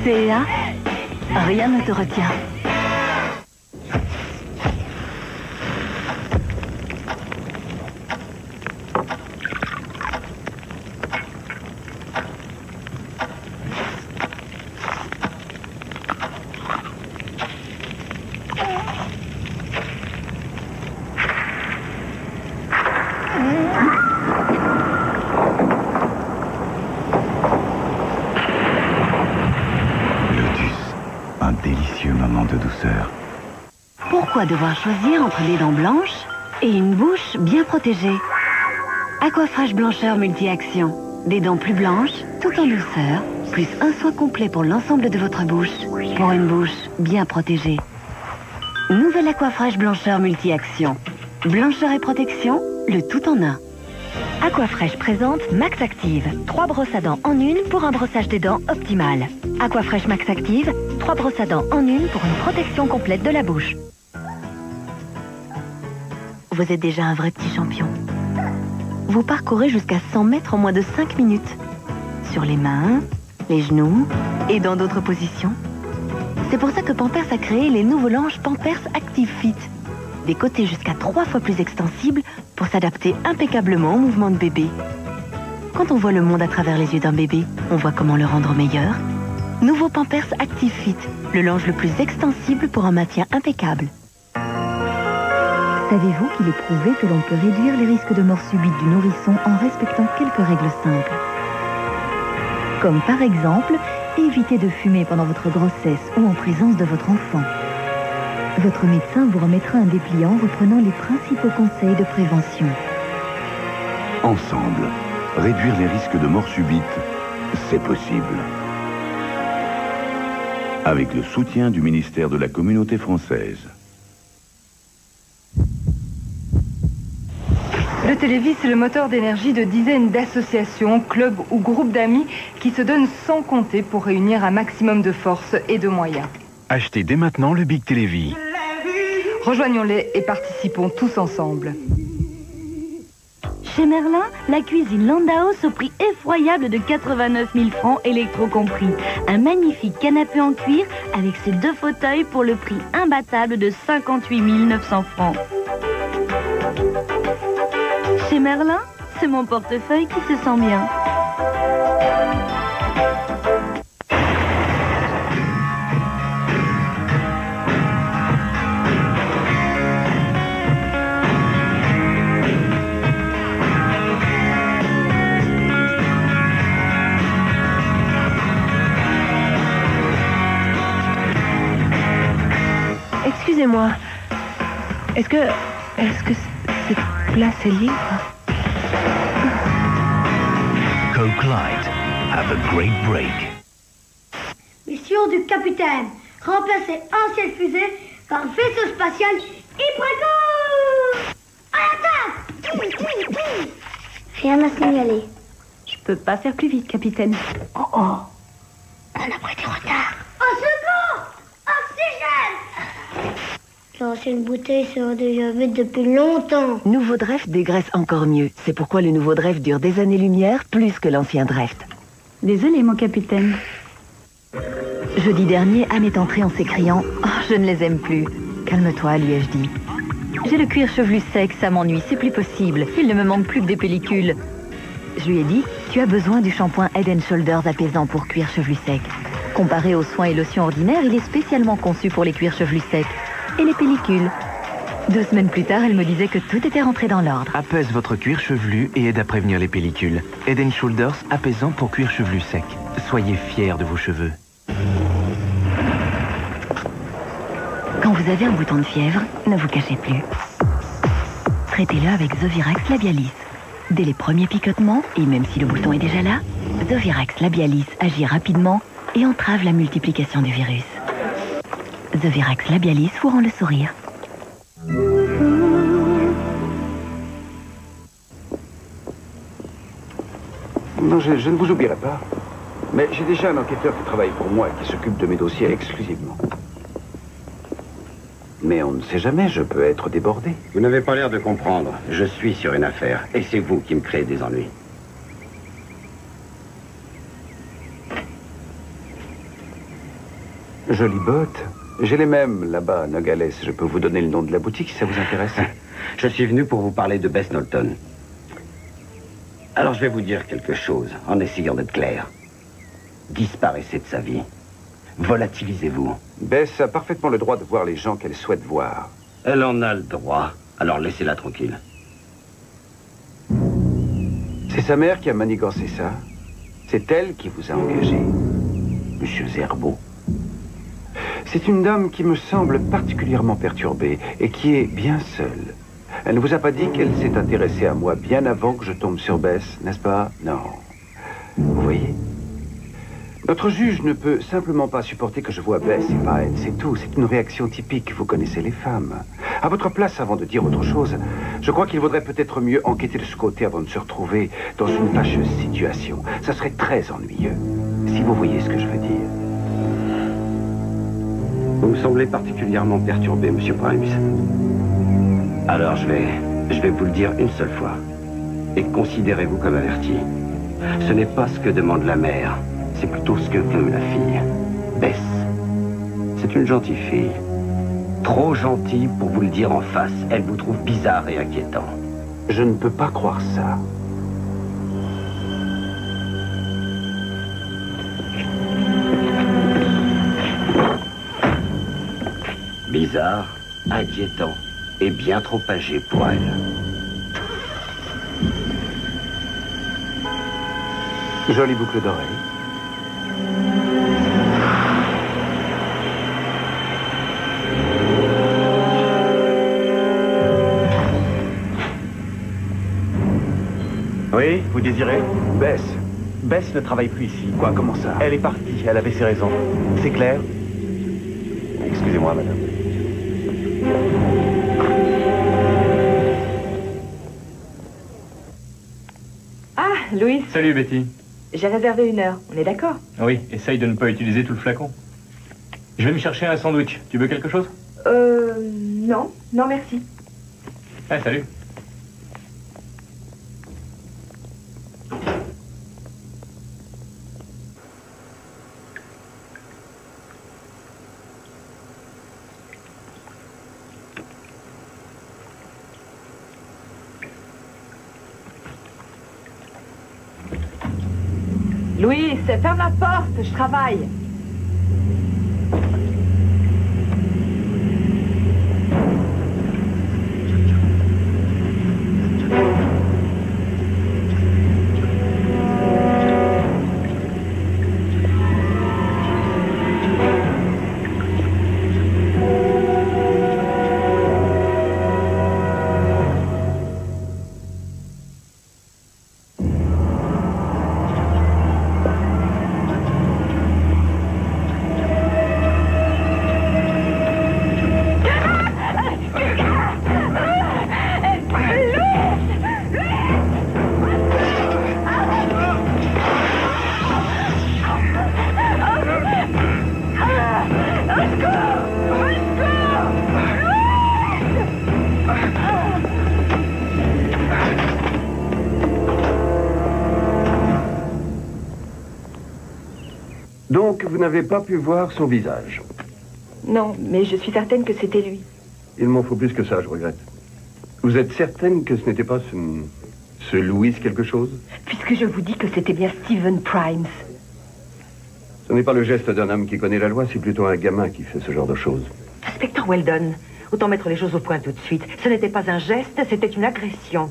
CA, rien ne te retient. Pourquoi devoir choisir entre des dents blanches et une bouche bien protégée? Aquafresh blancheur multi-action. Des dents plus blanches, tout en douceur, plus un soin complet pour l'ensemble de votre bouche. Pour une bouche bien protégée. Nouvelle Aquafresh blancheur multi-action. Blancheur et protection, le tout en un. Aquafresh présente Max Active. 3 brosses à dents en une pour un brossage des dents optimal. Aquafresh Max Active, 3 brosses à dents en une pour une protection complète de la bouche. Vous êtes déjà un vrai petit champion. Vous parcourez jusqu'à 100 mètres en moins de 5 minutes. Sur les mains, les genoux et dans d'autres positions. C'est pour ça que Pampers a créé les nouveaux linges Pampers Active Fit. des côtés jusqu'à 3 fois plus extensibles pour s'adapter impeccablement au mouvement de bébé. Quand on voit le monde à travers les yeux d'un bébé, on voit comment le rendre meilleur. Nouveau Pampers Active Fit, le linge le plus extensible pour un maintien impeccable. Savez-vous qu'il est prouvé que l'on peut réduire les risques de mort subite du nourrisson en respectant quelques règles simples? Comme par exemple, évitez de fumer pendant votre grossesse ou en présence de votre enfant. Votre médecin vous remettra un dépliant reprenant les principaux conseils de prévention. Ensemble, réduire les risques de mort subite, c'est possible. Avec le soutien du ministère de la Communauté française. Le Télévis, c'est le moteur d'énergie de dizaines d'associations, clubs ou groupes d'amis qui se donnent sans compter pour réunir un maximum de force et de moyens. Achetez dès maintenant le Big Télévis. Rejoignons-les et participons tous ensemble. Chez Merlin, la cuisine Landhaus au prix effroyable de 89 000 francs, électro compris. Un magnifique canapé en cuir avec ses 2 fauteuils pour le prix imbattable de 58 900 francs. Chez Merlin, c'est mon portefeuille qui se sent bien. Excusez-moi, est-ce que cette place est libre? Coke Light. Have a great break. Mission du capitaine. Remplacer ancienne fusée par vaisseau spatial Hypercube. À l'attaque! Rien à signaler. Je peux pas faire plus vite, capitaine. Oh oh. On a pris du retard. Au secours! Oxygène! L'ancienne bouteille sera déjà vide depuis longtemps. Nouveau Dreft dégraisse encore mieux. C'est pourquoi le nouveau Dreft dure des années-lumière plus que l'ancien Dreft. Désolée, mon capitaine. Jeudi dernier, Anne est entrée en s'écriant « Oh, je ne les aime plus ». « Calme-toi », lui ai-je dit. « J'ai le cuir chevelu sec, ça m'ennuie, c'est plus possible. Il ne me manque plus que des pellicules. » Je lui ai dit « Tu as besoin du shampoing Head & Shoulders apaisant pour cuir chevelu sec. Comparé aux soins et lotions ordinaires, il est spécialement conçu pour les cuirs chevelus secs. Et les pellicules. » 2 semaines plus tard, elle me disait que tout était rentré dans l'ordre. Apaise votre cuir chevelu et aide à prévenir les pellicules. Head & Shoulders apaisant pour cuir chevelu sec. Soyez fiers de vos cheveux. Quand vous avez un bouton de fièvre, ne vous cachez plus. Traitez-le avec Zovirax Labialis. Dès les premiers picotements, et même si le bouton est déjà là, Zovirax Labialis agit rapidement et entrave la multiplication du virus. Zovirax Labialis vous rend le sourire. Non, je ne vous oublierai pas. Mais j'ai déjà un enquêteur qui travaille pour moi et qui s'occupe de mes dossiers exclusivement. Mais on ne sait jamais, je peux être débordé. Vous n'avez pas l'air de comprendre. Je suis sur une affaire, et c'est vous qui me créez des ennuis. Jolies bottes. J'ai les mêmes là-bas à Nogales. Je peux vous donner le nom de la boutique si ça vous intéresse. Je suis venu pour vous parler de Bess Knowlton. Alors je vais vous dire quelque chose, en essayant d'être clair. Disparaissez de sa vie. Volatilisez-vous. Bess a parfaitement le droit de voir les gens qu'elle souhaite voir. Elle en a le droit, alors laissez-la tranquille. C'est sa mère qui a manigancé ça. C'est elle qui vous a engagé, Monsieur Zerbo. C'est une dame qui me semble particulièrement perturbée et qui est bien seule. Elle ne vous a pas dit qu'elle s'est intéressée à moi bien avant que je tombe sur Bess, n'est-ce pas? Non. Vous voyez? Notre juge ne peut simplement pas supporter que je vois Bess et pas elle, c'est tout. C'est une réaction typique, vous connaissez les femmes. À votre place, avant de dire autre chose, je crois qu'il vaudrait peut-être mieux enquêter de ce côté avant de se retrouver dans une fâcheuse situation. Ça serait très ennuyeux, si vous voyez ce que je veux dire. Vous me semblez particulièrement perturbé, Monsieur Primus. Alors je vais vous le dire une seule fois. Et considérez-vous comme averti. Ce n'est pas ce que demande la mère. C'est plutôt ce que veut la fille. Bess. C'est une gentille fille. Trop gentil pour vous le dire en face. Elle vous trouve bizarre et inquiétant. Je ne peux pas croire ça. Bizarre, inquiétant et bien trop âgé pour elle. Jolie boucle d'oreille. Oui, vous désirez? Bess. Bess ne travaille plus ici. Quoi, comment ça? Elle est partie, elle avait ses raisons. C'est clair? Excusez-moi, madame. Ah, Louis. Salut, Betty. J'ai réservé 1 heure, on est d'accord? Oui, essaye de ne pas utiliser tout le flacon. Je vais me chercher un sandwich. Tu veux quelque chose? Non. Non, merci. Ah, salut. Louis, ferme la porte, je travaille. Donc, vous n'avez pas pu voir son visage? Non, mais je suis certaine que c'était lui. Il m'en faut plus que ça, je regrette. Vous êtes certaine que ce n'était pas ce Louis quelque chose? Puisque je vous dis que c'était bien Stephen Primes. Ce n'est pas le geste d'un homme qui connaît la loi, c'est plutôt un gamin qui fait ce genre de choses. Inspecteur Weldon, autant mettre les choses au point tout de suite. Ce n'était pas un geste, c'était une agression.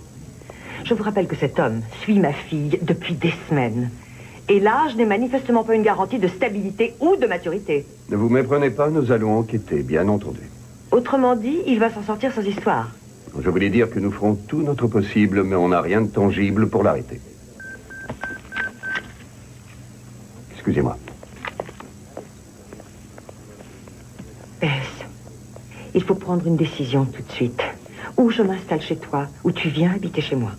Je vous rappelle que cet homme suit ma fille depuis des semaines. Et l'âge n'est manifestement pas une garantie de stabilité ou de maturité. Ne vous méprenez pas, nous allons enquêter, bien entendu. Autrement dit, il va s'en sortir sans histoire. Je voulais dire que nous ferons tout notre possible, mais on n'a rien de tangible pour l'arrêter. Excusez-moi. Bess, il faut prendre une décision tout de suite. Ou je m'installe chez toi, ou tu viens habiter chez moi.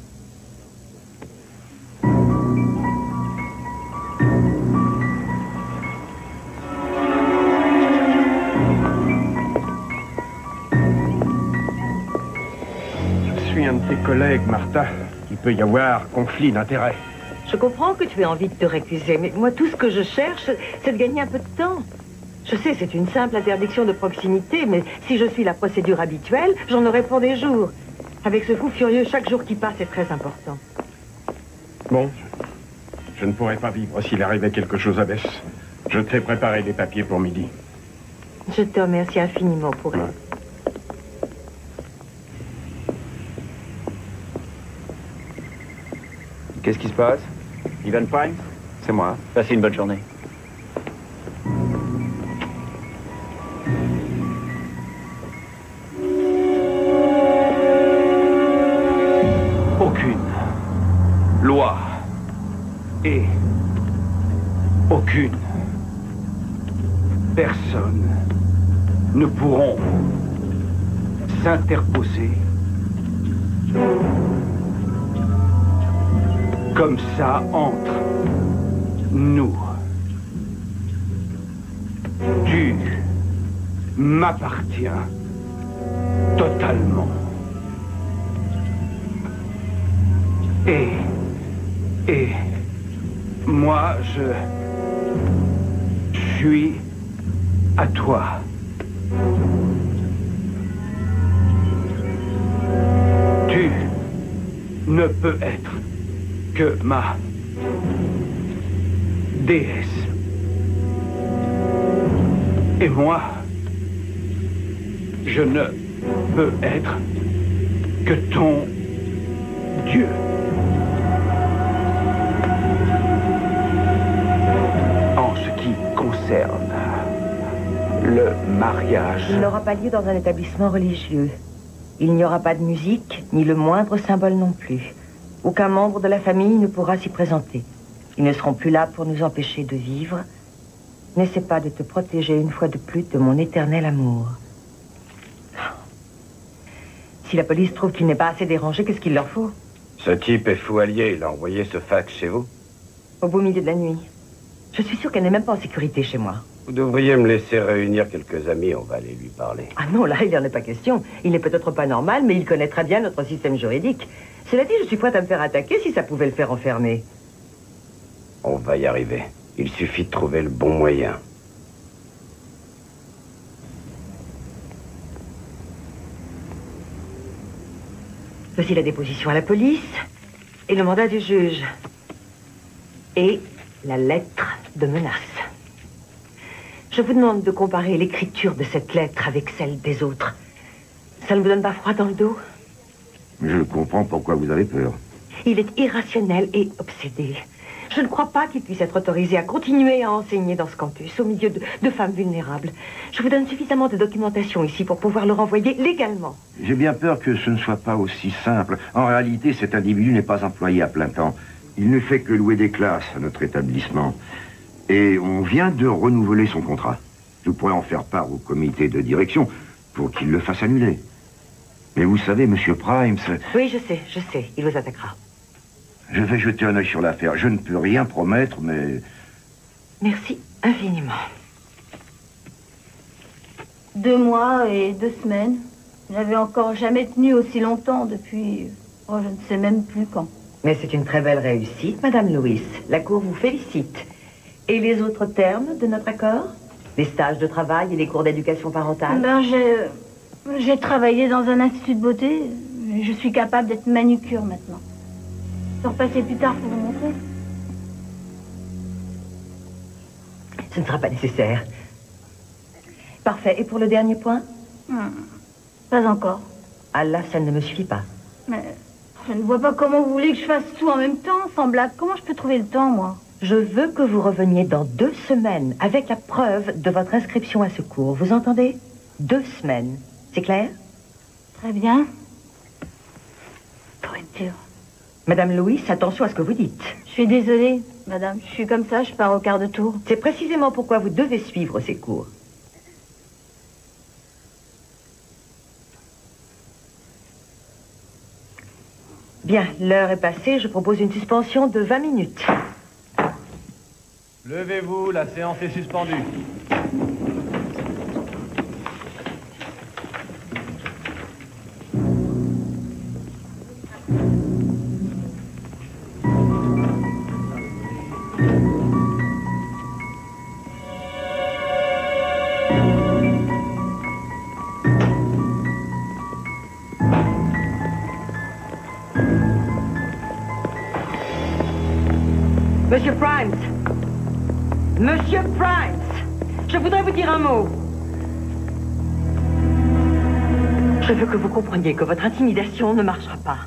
Je suis un de tes collègues, Martha. Il peut y avoir conflit d'intérêts. Je comprends que tu aies envie de te récuser, mais moi, tout ce que je cherche, c'est de gagner un peu de temps. Je sais, c'est une simple interdiction de proximité, mais si je suis la procédure habituelle, j'en aurai pour des jours. Avec ce fou furieux, chaque jour qui passe est très important. Bon, je ne pourrais pas vivre s'il arrivait quelque chose à Bess. Je te fais préparer des papiers pour midi. Je te remercie infiniment pour elle. Qu'est-ce qui se passe? Stephen Primes? C'est moi. Passez une bonne journée. Aucune loi et aucune personne ne pourront s'interposer comme ça entre nous. Tu m'appartiens totalement. Et moi, je suis à toi. ne peut être que ma déesse. Et moi, je ne peux être que ton Dieu. En ce qui concerne le mariage... Il n'aura pas lieu dans un établissement religieux. Il n'y aura pas de musique, ni le moindre symbole non plus. Aucun membre de la famille ne pourra s'y présenter. Ils ne seront plus là pour nous empêcher de vivre. N'essaie pas de te protéger une fois de plus de mon éternel amour. Si la police trouve qu'il n'est pas assez dérangé, qu'est-ce qu'il leur faut? Ce type est fou allié. Il a envoyé ce fax chez vous? Au beau milieu de la nuit. Je suis sûre qu'elle n'est même pas en sécurité chez moi. Vous devriez me laisser réunir quelques amis. On va aller lui parler. Ah non, là, il n'y en a pas question. Il n'est peut-être pas normal, mais il connaît très bien notre système juridique. Cela dit, je suis prête à me faire attaquer si ça pouvait le faire enfermer. On va y arriver. Il suffit de trouver le bon moyen. Voici la déposition à la police et le mandat du juge. Et la lettre de menace. Je vous demande de comparer l'écriture de cette lettre avec celle des autres. Ça ne vous donne pas froid dans le dos? Je comprends pourquoi vous avez peur. Il est irrationnel et obsédé. Je ne crois pas qu'il puisse être autorisé à continuer à enseigner dans ce campus, au milieu de femmes vulnérables. Je vous donne suffisamment de documentation ici pour pouvoir le renvoyer légalement. J'ai bien peur que ce ne soit pas aussi simple. En réalité, cet individu n'est pas employé à plein temps. Il ne fait que louer des classes à notre établissement. Et on vient de renouveler son contrat. Je pourrais en faire part au comité de direction pour qu'il le fasse annuler. Mais vous savez, Monsieur Primes... Oui, je sais. Il vous attaquera. Je vais jeter un œil sur l'affaire. Je ne peux rien promettre, mais... Merci infiniment. 2 mois et 2 semaines. Je n'avais encore jamais tenu aussi longtemps depuis... Oh, je ne sais même plus quand. Mais c'est une très belle réussite, Madame Lewis. La Cour vous félicite. Et les autres termes de notre accord? Les stages de travail et les cours d'éducation parentale? Ben, j'ai travaillé dans un institut de beauté. Je suis capable d'être manucure maintenant. Je peux repasser plus tard pour vous montrer. Ce ne sera pas nécessaire. Parfait. Et pour le dernier point? Pas encore. Ah là, ça ne me suffit pas. Mais je ne vois pas comment vous voulez que je fasse tout en même temps, sans blague. Comment je peux trouver le temps, moi? Je veux que vous reveniez dans 2 semaines avec la preuve de votre inscription à ce cours. Vous entendez? 2 semaines. C'est clair? Très bien. Pour être dur. Madame Louis, attention à ce que vous dites. Je suis désolée, madame. Je suis comme ça, je pars au quart de tour. C'est précisément pourquoi vous devez suivre ces cours. Bien, l'heure est passée. Je propose une suspension de 20 minutes. Levez-vous, la séance est suspendue. Monsieur Primes! Monsieur Primes! Je voudrais vous dire un mot. Je veux que vous compreniez que votre intimidation ne marchera pas.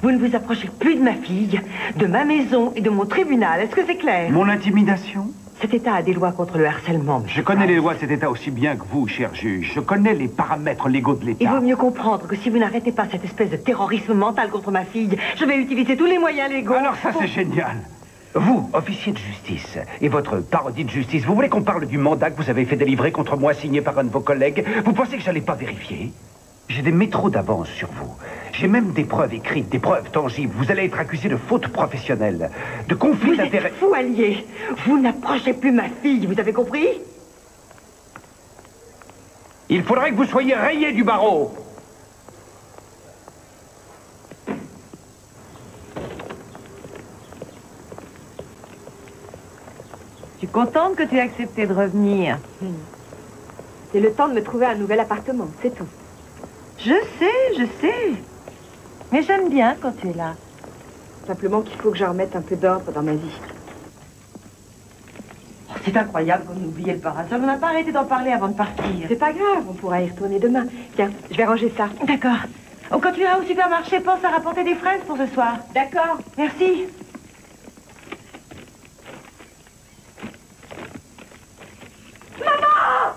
Vous ne vous approchez plus de ma fille, de ma maison et de mon tribunal. Est-ce que c'est clair? Mon intimidation? Cet État a des lois contre le harcèlement, monsieur. Je connais les lois de cet État aussi bien que vous, cher juge. Je connais les paramètres légaux de l'État. Il vaut mieux comprendre que si vous n'arrêtez pas cette espèce de terrorisme mental contre ma fille, je vais utiliser tous les moyens légaux. Alors ça, c'est génial. Vous, officier de justice, et votre parodie de justice, vous voulez qu'on parle du mandat que vous avez fait délivrer contre moi, signé par un de vos collègues? Vous pensez que j'allais pas vérifier? J'ai des métros d'avance sur vous. J'ai même des preuves écrites, des preuves tangibles. Vous allez être accusé de faute professionnelle, de conflit d'intérêts. Vous êtes fou allié. Vous n'approchez plus ma fille, vous avez compris? Il faudrait que vous soyez rayé du barreau. Je suis contente que tu aies accepté de revenir. C'est le temps de me trouver un nouvel appartement, c'est tout. Je sais. Mais j'aime bien quand tu es là. Simplement qu'il faut que je remette un peu d'ordre dans ma vie. Oh, c'est incroyable qu'on ait oublié le parasol. On n'a pas arrêté d'en parler avant de partir. C'est pas grave, on pourra y retourner demain. Tiens, je vais ranger ça. D'accord. Oh, quand tu iras au supermarché, pense à rapporter des fraises pour ce soir. D'accord. Merci. Maman!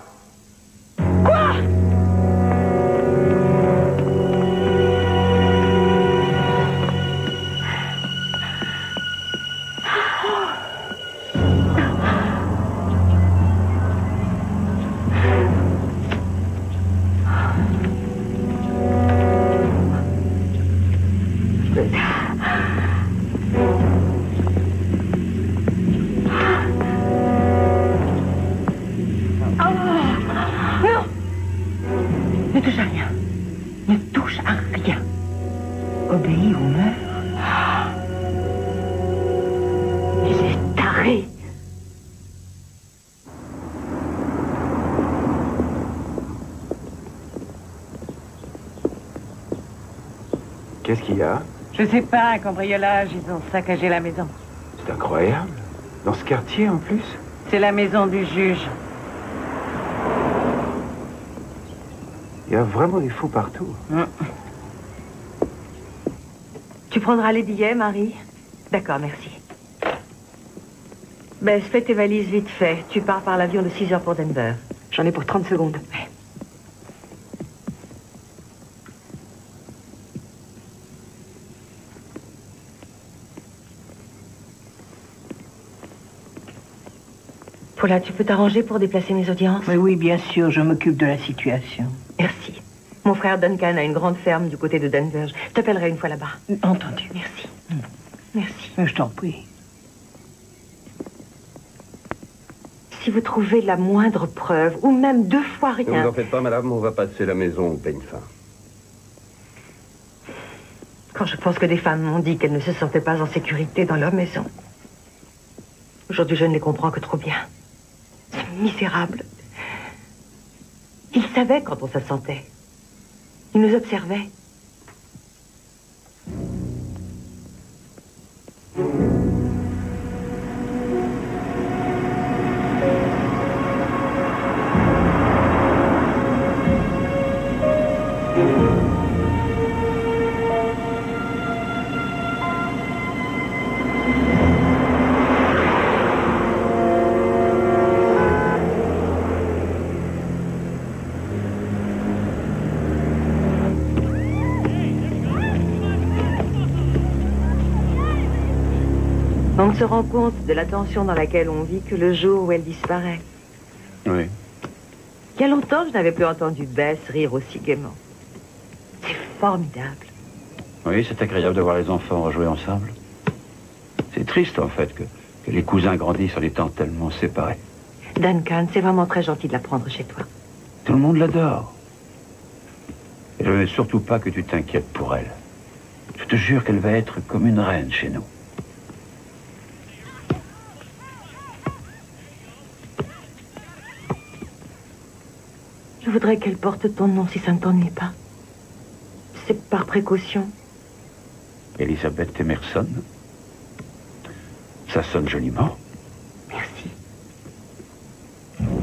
Quoi? Ne touche à rien. Ne touche à rien. Obéis ou meurs. Il est taré. Qu'est-ce qu'il y a? Je sais pas, un cambriolage, ils ont saccagé la maison. C'est incroyable. Dans ce quartier, en plus. C'est la maison du juge. Il y a vraiment des fous partout. Tu prendras les billets, Marie? D'accord, merci. Ben, fais tes valises vite fait. Tu pars par l'avion de 6 heures pour Denver. J'en ai pour 30 secondes. Ouais. Paula, tu peux t'arranger pour déplacer mes audiences? Mais oui, bien sûr, je m'occupe de la situation. Merci. Mon frère Duncan a une grande ferme du côté de Denver. Je t'appellerai une fois là-bas. Entendu. Merci. Merci. Je t'en prie. Si vous trouvez la moindre preuve, ou même 2 fois Ne rien... vous en faites pas, madame, on va passer la maison au peigne fin. Quand je pense que des femmes m'ont dit qu'elles ne se sentaient pas en sécurité dans leur maison. Aujourd'hui, je ne les comprends que trop bien. C'est misérable. Ils savaient quand on se sentait. Ils nous observaient. On ne se rend compte de la tension dans laquelle on vit que le jour où elle disparaît. Oui. Il y a longtemps que je n'avais plus entendu Bess rire aussi gaiement. C'est formidable. Oui, c'est agréable de voir les enfants rejouer ensemble. C'est triste, en fait, que les cousins grandissent en étant tellement séparés. Duncan, c'est vraiment très gentil de la prendre chez toi. Tout le monde l'adore. Et je ne veux surtout pas que tu t'inquiètes pour elle. Je te jure qu'elle va être comme une reine chez nous. Je voudrais qu'elle porte ton nom si ça ne t'ennuie pas. C'est par précaution. Elisabeth Emerson. Ça sonne joliment. Merci.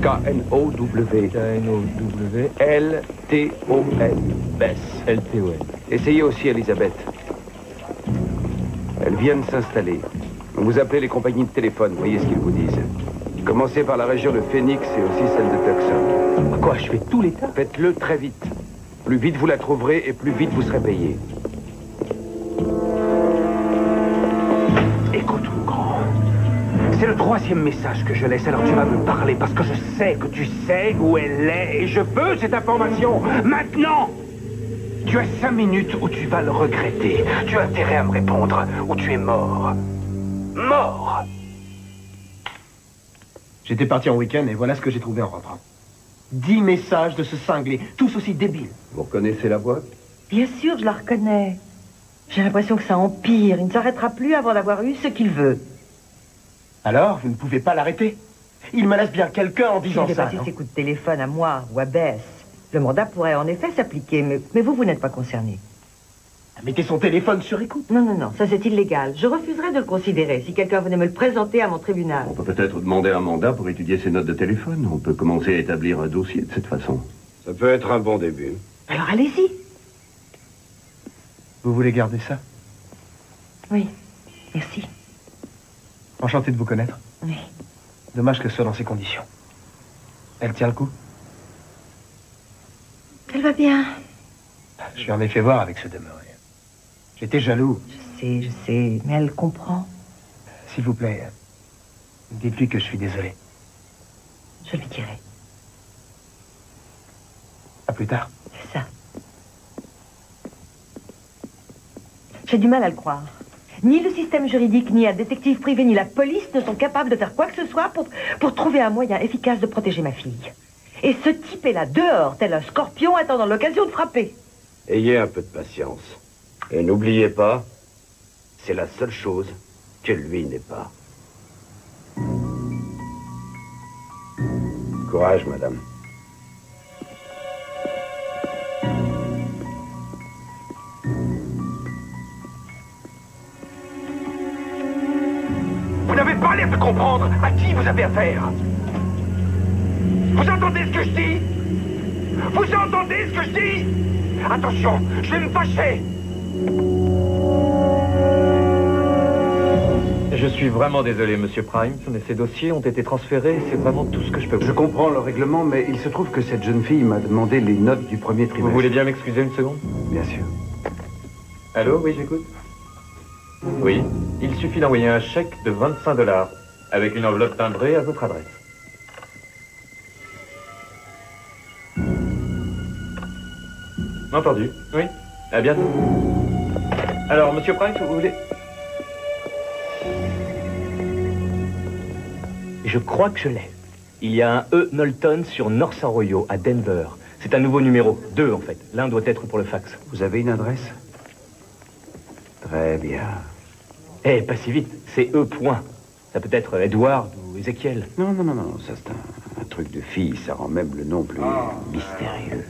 K-N-O-W. K-N-O-W. L-T-O-N. Bess. L-T-O-N. Essayez aussi Elisabeth. Elles viennent s'installer. Vous appelez les compagnies de téléphone, voyez ce qu'ils vous disent. Commencez par la région de Phoenix et aussi celle de Tucson. Quoi, je fais tous les tas? Faites-le très vite. Plus vite vous la trouverez et plus vite vous serez payé. Écoute, mon grand. C'est le 3e message que je laisse, alors tu vas me parler parce que je sais que tu sais où elle est et je veux cette information maintenant. Tu as 5 minutes où tu vas le regretter. Tu as intérêt à me répondre ou tu es mort. Mort! J'étais parti en week-end et voilà ce que j'ai trouvé en rentrant. 10 messages de ce cinglé, tous aussi débiles. Vous reconnaissez la boîte? Bien sûr, je la reconnais. J'ai l'impression que ça empire. Il ne s'arrêtera plus avant d'avoir eu ce qu'il veut. Alors, vous ne pouvez pas l'arrêter? Il menace bien quelqu'un en disant S'il ça, passé non? ses coups de téléphone à moi ou à Bess, le mandat pourrait en effet s'appliquer, mais vous n'êtes pas concerné. Mettez son téléphone sur écoute. Non, non, non, ça c'est illégal. Je refuserais de le considérer si quelqu'un venait me le présenter à mon tribunal. On peut peut-être demander un mandat pour étudier ses notes de téléphone. On peut commencer à établir un dossier de cette façon. Ça peut être un bon début. Alors allez-y. Vous voulez garder ça? Oui, merci. Enchanté de vous connaître. Oui. Dommage que ce soit dans ces conditions. Elle tient le coup? Elle va bien. Je lui en ai fait voir avec ce demeuré. J'étais jaloux. Je sais, mais elle comprend. S'il vous plaît, dites-lui que je suis désolé. Je lui dirai. À plus tard. C'est ça. J'ai du mal à le croire. Ni le système juridique, ni un détective privé, ni la police ne sont capables de faire quoi que ce soit pour trouver un moyen efficace de protéger ma fille. Et ce type est là, dehors, tel un scorpion attendant l'occasion de frapper. Ayez un peu de patience. Et n'oubliez pas, c'est la seule chose que lui n'est pas. Courage, madame. Vous n'avez pas l'air de comprendre à qui vous avez affaire. Vous entendez ce que je dis? Vous entendez ce que je dis? Attention, je vais me fâcher. Je suis vraiment désolé, Monsieur Prime, mais ces dossiers ont été transférés, c'est vraiment tout ce que je peux vous dire. Je comprends le règlement, mais il se trouve que cette jeune fille m'a demandé les notes du premier trimestre. Vous voulez bien m'excuser une seconde? Bien sûr. Allô, oui, j'écoute. Oui, il suffit d'envoyer un chèque de 25 $, avec une enveloppe timbrée à votre adresse. Entendu, oui. À bientôt. Alors, Monsieur Price, vous voulez... Je crois que je l'ai. Il y a un E. Knowlton sur North Arroyo, à Denver. C'est un nouveau numéro. 2, en fait. L'un doit être pour le fax. Vous avez une adresse? Très bien. Eh, pas si vite. C'est E. point. Ça peut être Edward ou Ezekiel. Non, non, non, non. Ça, c'est un truc de fille. Ça rend même le nom plus mystérieux.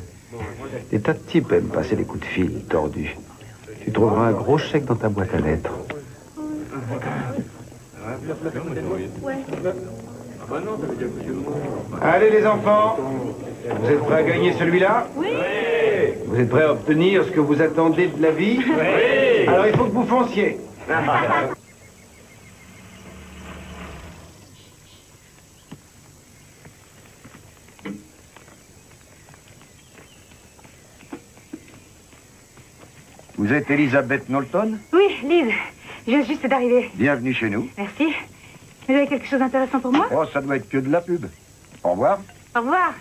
Des tas de types aiment passer des coups de fil tordus. Tu trouveras un gros chèque dans ta boîte à lettres. Allez les enfants, vous êtes prêts à gagner celui-là? Oui. Vous êtes prêts à obtenir ce que vous attendez de la vie? Oui. Alors il faut que vous fonciez. Vous êtes Elisabeth Knowlton? Oui, Lise. Je viens juste d'arriver. Bienvenue chez nous. Merci. Vous avez quelque chose d'intéressant pour moi? Oh, ça doit être que de la pub. Au revoir. Au revoir.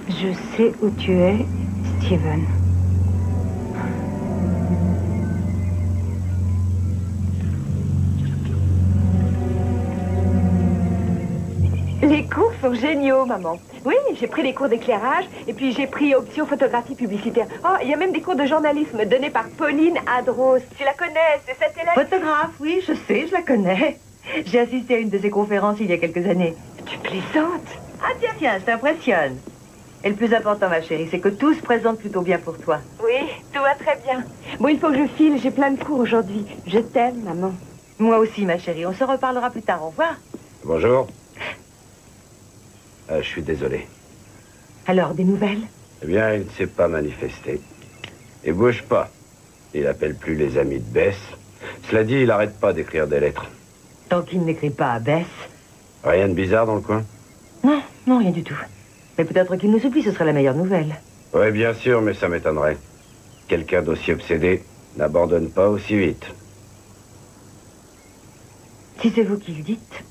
Je sais où tu es, Steven. Les cours sont géniaux, maman. Oui, j'ai pris des cours d'éclairage et puis j'ai pris option photographie publicitaire. Oh, il y a même des cours de journalisme donnés par Pauline Adros. Tu la connais, c'est cette élève. Photographe, oui, je sais, je la connais. J'ai assisté à une de ses conférences il y a quelques années. Tu plaisantes? Ah tiens, tiens, ça t'impressionne. Et le plus important, ma chérie, c'est que tout se présente plutôt bien pour toi. Oui, tout va très bien. Bon, il faut que je file, j'ai plein de cours aujourd'hui. Je t'aime, maman. Moi aussi, ma chérie, on se reparlera plus tard, au revoir. Bonjour. Je suis désolé. Alors, des nouvelles? Eh bien, il ne s'est pas manifesté. Il bouge pas. Il appelle plus les amis de Bess. Cela dit, il n'arrête pas d'écrire des lettres. Tant qu'il n'écrit pas à Bess. Rien de bizarre dans le coin? Non, non, rien du tout. Mais peut-être qu'il nous oublie, ce serait la meilleure nouvelle. Oui, bien sûr, mais ça m'étonnerait. Quelqu'un d'aussi obsédé n'abandonne pas aussi vite. Si c'est vous qui le dites.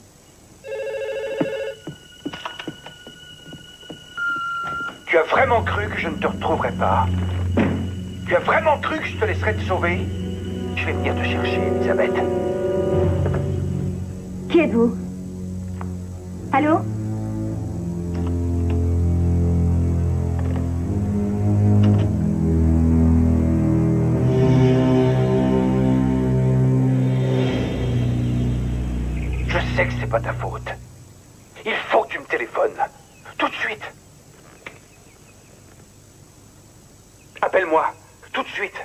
Tu as vraiment cru que je ne te retrouverais pas? Tu as vraiment cru que je te laisserais te sauver? Je vais venir te chercher, Elisabeth. Qui êtes-vous? Allô? sais que c'est pas ta faute. Il faut que tu me téléphones. Tout de suite. Appelle-moi. Tout de suite.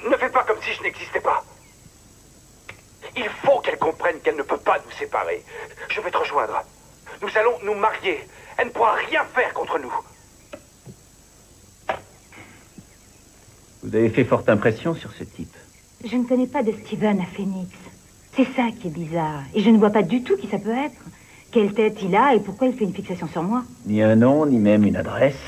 Ne fais pas comme si je n'existais pas. Il faut qu'elle comprenne qu'elle ne peut pas nous séparer. Je vais te rejoindre. Nous allons nous marier. Elle ne pourra rien faire contre nous. Vous avez fait forte impression sur ce type. Je ne connais pas de Steven à Phoenix. C'est ça qui est bizarre. Et je ne vois pas du tout qui ça peut être. Quelle tête il a et pourquoi il fait une fixation sur moi? Ni un nom, ni même une adresse.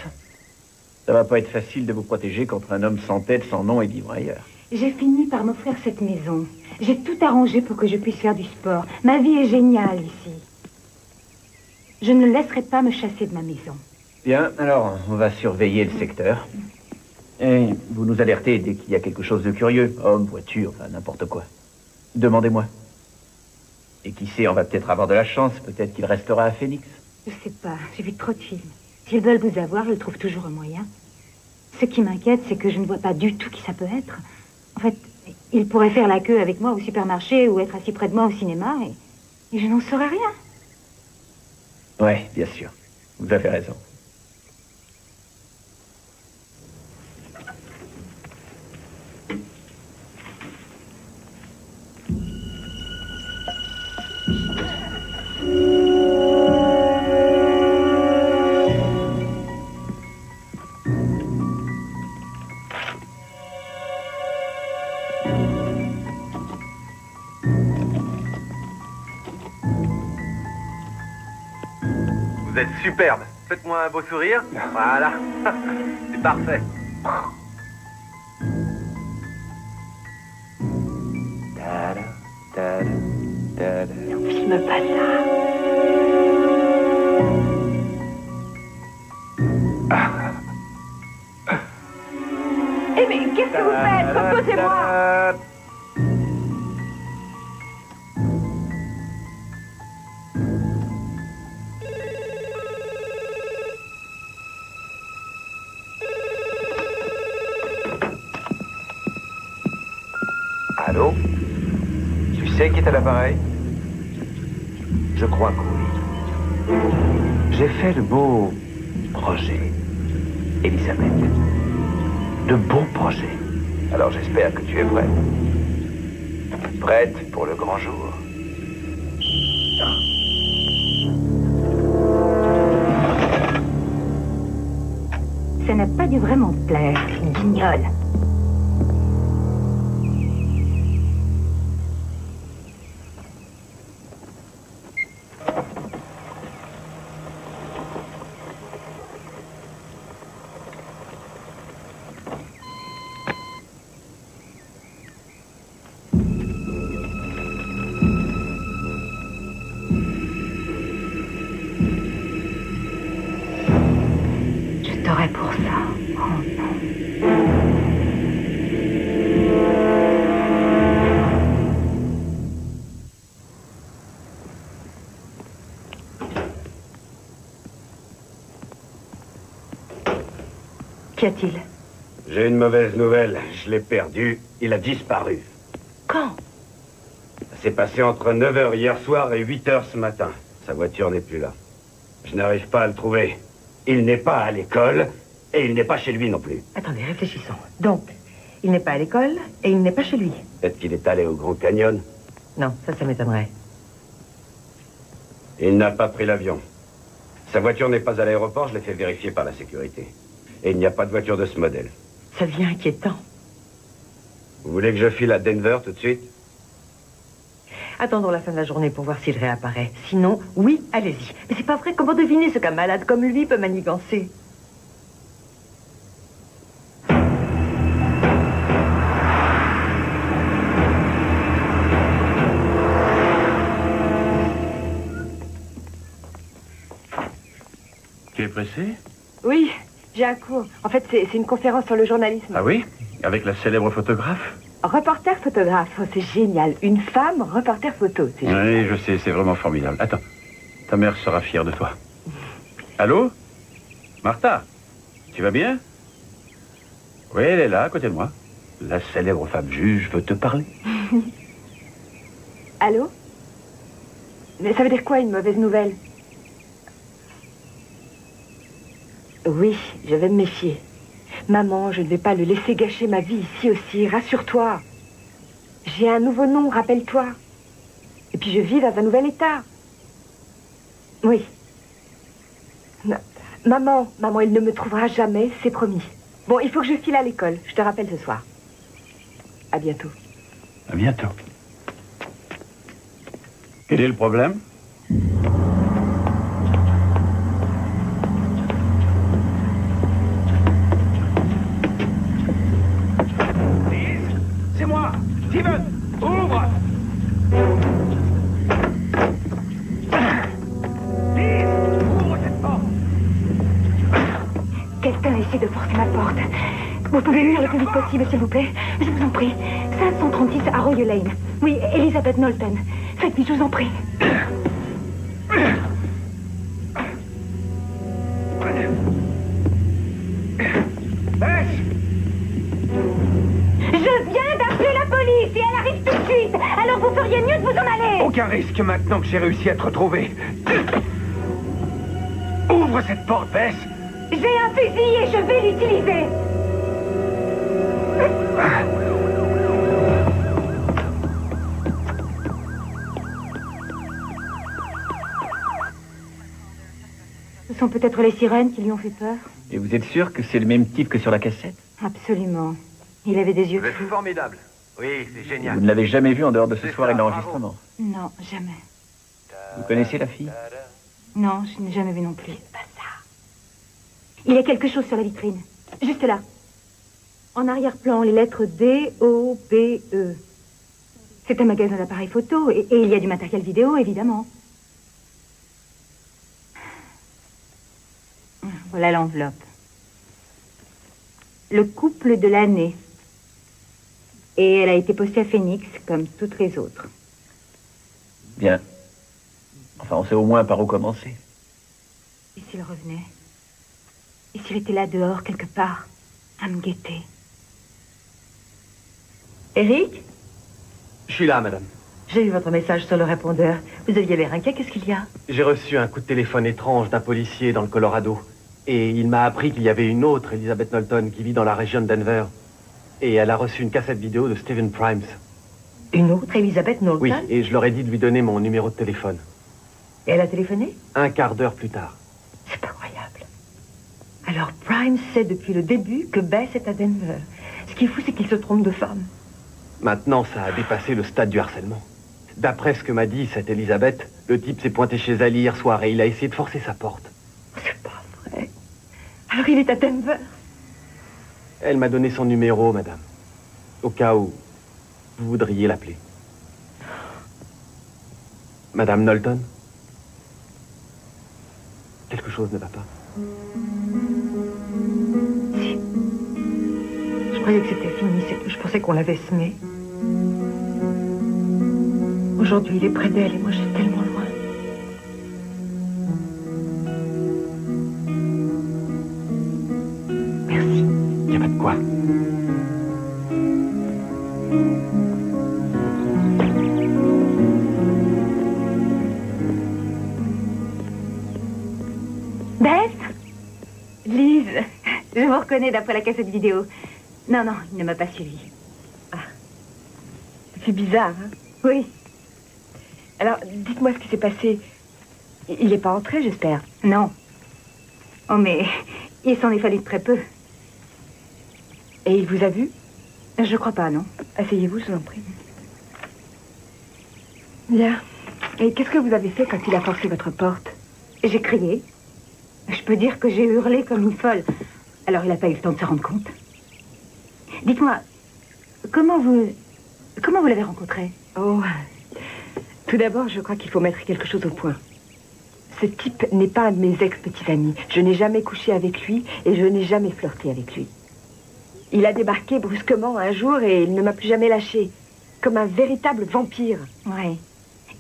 Ça va pas être facile de vous protéger contre un homme sans tête, sans nom et vivre ailleurs. J'ai fini par m'offrir cette maison. J'ai tout arrangé pour que je puisse faire du sport. Ma vie est géniale ici. Je ne laisserai pas me chasser de ma maison. Bien, alors, on va surveiller le secteur. Et vous nous alertez dès qu'il y a quelque chose de curieux. Homme, voiture, enfin, n'importe quoi. Demandez-moi. Et qui sait, on va peut-être avoir de la chance. Peut-être qu'il restera à Phoenix. Je sais pas, j'ai vu trop de films. S'ils veulent vous avoir, ils trouvent toujours un moyen. Ce qui m'inquiète, c'est que je ne vois pas du tout qui ça peut être. En fait, il pourrait faire la queue avec moi au supermarché ou être assis près de moi au cinéma et je n'en saurais rien. Ouais, bien sûr. Vous avez raison. Vous êtes superbe. Faites-moi un beau sourire. Voilà. C'est parfait. Ne filme pas ça. Eh mais qu'est-ce que vous faites? Reposez-moi. Allô? Tu sais qui est à l'appareil? Je crois que oui. J'ai fait de beaux projets, Elisabeth. De beaux projets. Alors j'espère que tu es prête. Prête pour le grand jour. Ça n'a pas dû vraiment te plaire, guignol. Pour ça. Oh non. Qu'y a-t-il? J'ai une mauvaise nouvelle. Je l'ai perdu. Il a disparu. Quand? Ça s'est passé entre 9h hier soir et 8h ce matin. Sa voiture n'est plus là. Je n'arrive pas à le trouver. Il n'est pas à l'école et il n'est pas chez lui non plus. Attendez, réfléchissons. Donc, il n'est pas à l'école et il n'est pas chez lui. Peut-être qu'il est allé au Grand Canyon. Non, ça m'étonnerait. Il n'a pas pris l'avion. Sa voiture n'est pas à l'aéroport, je l'ai fait vérifier par la sécurité. Et il n'y a pas de voiture de ce modèle. Ça devient inquiétant. Vous voulez que je file à Denver tout de suite? Attendons la fin de la journée pour voir s'il réapparaît. Sinon, oui, allez-y. Mais c'est pas vrai, comment deviner ce qu'un malade comme lui peut manigancer? Tu es pressé? Oui, j'ai un cours. En fait, c'est une conférence sur le journalisme. Ah oui? Avec la célèbre photographe? Reporter photographe, oh, c'est génial. Une femme reporter photo, c'est génial. Oui, je sais, c'est vraiment formidable. Attends, ta mère sera fière de toi. Allô? Martha? Tu vas bien? Oui, elle est là, à côté de moi. La célèbre femme juge veut te parler. Allô? Mais ça veut dire quoi, une mauvaise nouvelle? Oui, je vais me méfier. Maman, je ne vais pas le laisser gâcher ma vie ici aussi. Rassure-toi. J'ai un nouveau nom, rappelle-toi. Et puis je vis dans un nouvel état. Oui. Maman, il ne me trouvera jamais, c'est promis. Bon, il faut que je file à l'école. Je te rappelle ce soir. À bientôt. À bientôt. Quel est le problème? C'est moi, Steven, ouvre. Lise, ouvre cette porte. Quelqu'un essaie de forcer ma porte. Vous pouvez venir le plus vite possible, s'il vous plaît. Je vous en prie. 536 à Roy Lane. Oui, Elizabeth Knowlton. Faites vite, je vous en prie. Je viens d'appeler la police et elle arrive tout de suite. Alors vous feriez mieux de vous en aller. Aucun risque maintenant que j'ai réussi à te retrouver. Ouvre cette porte, Bess. J'ai un fusil et je vais l'utiliser. Ce sont peut-être les sirènes qui lui ont fait peur. Et vous êtes sûr que c'est le même type que sur la cassette? Absolument. Il avait des yeux Vous êtes fous. formidable. Oui, c'est génial. Vous ne l'avez jamais vu en dehors de ce C'est soir et de ça, l'enregistrement? Non, jamais. Vous connaissez la fille? Non, je n'ai jamais vu non plus. C'est pas ça. Il y a quelque chose sur la vitrine. Juste là. En arrière-plan, les lettres D-O-B-E. C'est un magasin d'appareils photo et il y a du matériel vidéo, évidemment. Voilà l'enveloppe. Le couple de l'année. Et elle a été postée à Phoenix, comme toutes les autres. Bien. Enfin, on sait au moins par où commencer. Et s'il revenait? Et s'il était là dehors, quelque part, à me guetter? Eric? Je suis là, madame. J'ai eu votre message sur le répondeur. Vous aviez l'air inquiet, qu'est-ce qu'il y a? J'ai reçu un coup de téléphone étrange d'un policier dans le Colorado. Et il m'a appris qu'il y avait une autre, Elizabeth Knowlton, qui vit dans la région de Denver. Et elle a reçu une cassette vidéo de Stephen Primes. Une autre, Elizabeth Knowlton? Oui, et je leur ai dit de lui donner mon numéro de téléphone. Et elle a téléphoné? Un quart d'heure plus tard. C'est pas croyable. Alors Primes sait depuis le début que Bess est à Denver. Ce qui est fou, c'est qu'il se trompe de femme. Maintenant, ça a dépassé le stade du harcèlement. D'après ce que m'a dit cette Elizabeth, le type s'est pointé chez elle hier soir et il a essayé de forcer sa porte. C'est pas vrai. Alors il est à Denver? Elle m'a donné son numéro, madame. Au cas où vous voudriez l'appeler. Madame Knowlton? Quelque chose ne va pas. Si. Je croyais que c'était fini, c'est tout. Je pensais qu'on l'avait semé. Aujourd'hui, il est près d'elle et moi, je suis tellement loin. Merci. Il n'y a pas de quoi. Bess? Lise, je vous reconnais d'après la cassette vidéo. Non, non, il ne m'a pas suivi. Ah. C'est bizarre, hein? Oui. Alors, dites-moi ce qui s'est passé. Il n'est pas entré, j'espère? Non. Oh, mais il s'en est fallu de très peu. Et il vous a vu? Je crois pas, non. Asseyez-vous, je vous en prie. Bien. Et qu'est-ce que vous avez fait quand il a forcé votre porte? J'ai crié. Je peux dire que j'ai hurlé comme une folle. Alors il n'a pas eu le temps de se rendre compte. Dites-moi, comment vous l'avez rencontré? Oh, tout d'abord, je crois qu'il faut mettre quelque chose au point. Ce type n'est pas un de mes ex-petits amis. Je n'ai jamais couché avec lui et je n'ai jamais flirté avec lui. Il a débarqué brusquement un jour et il ne m'a plus jamais lâché. Comme un véritable vampire. Ouais.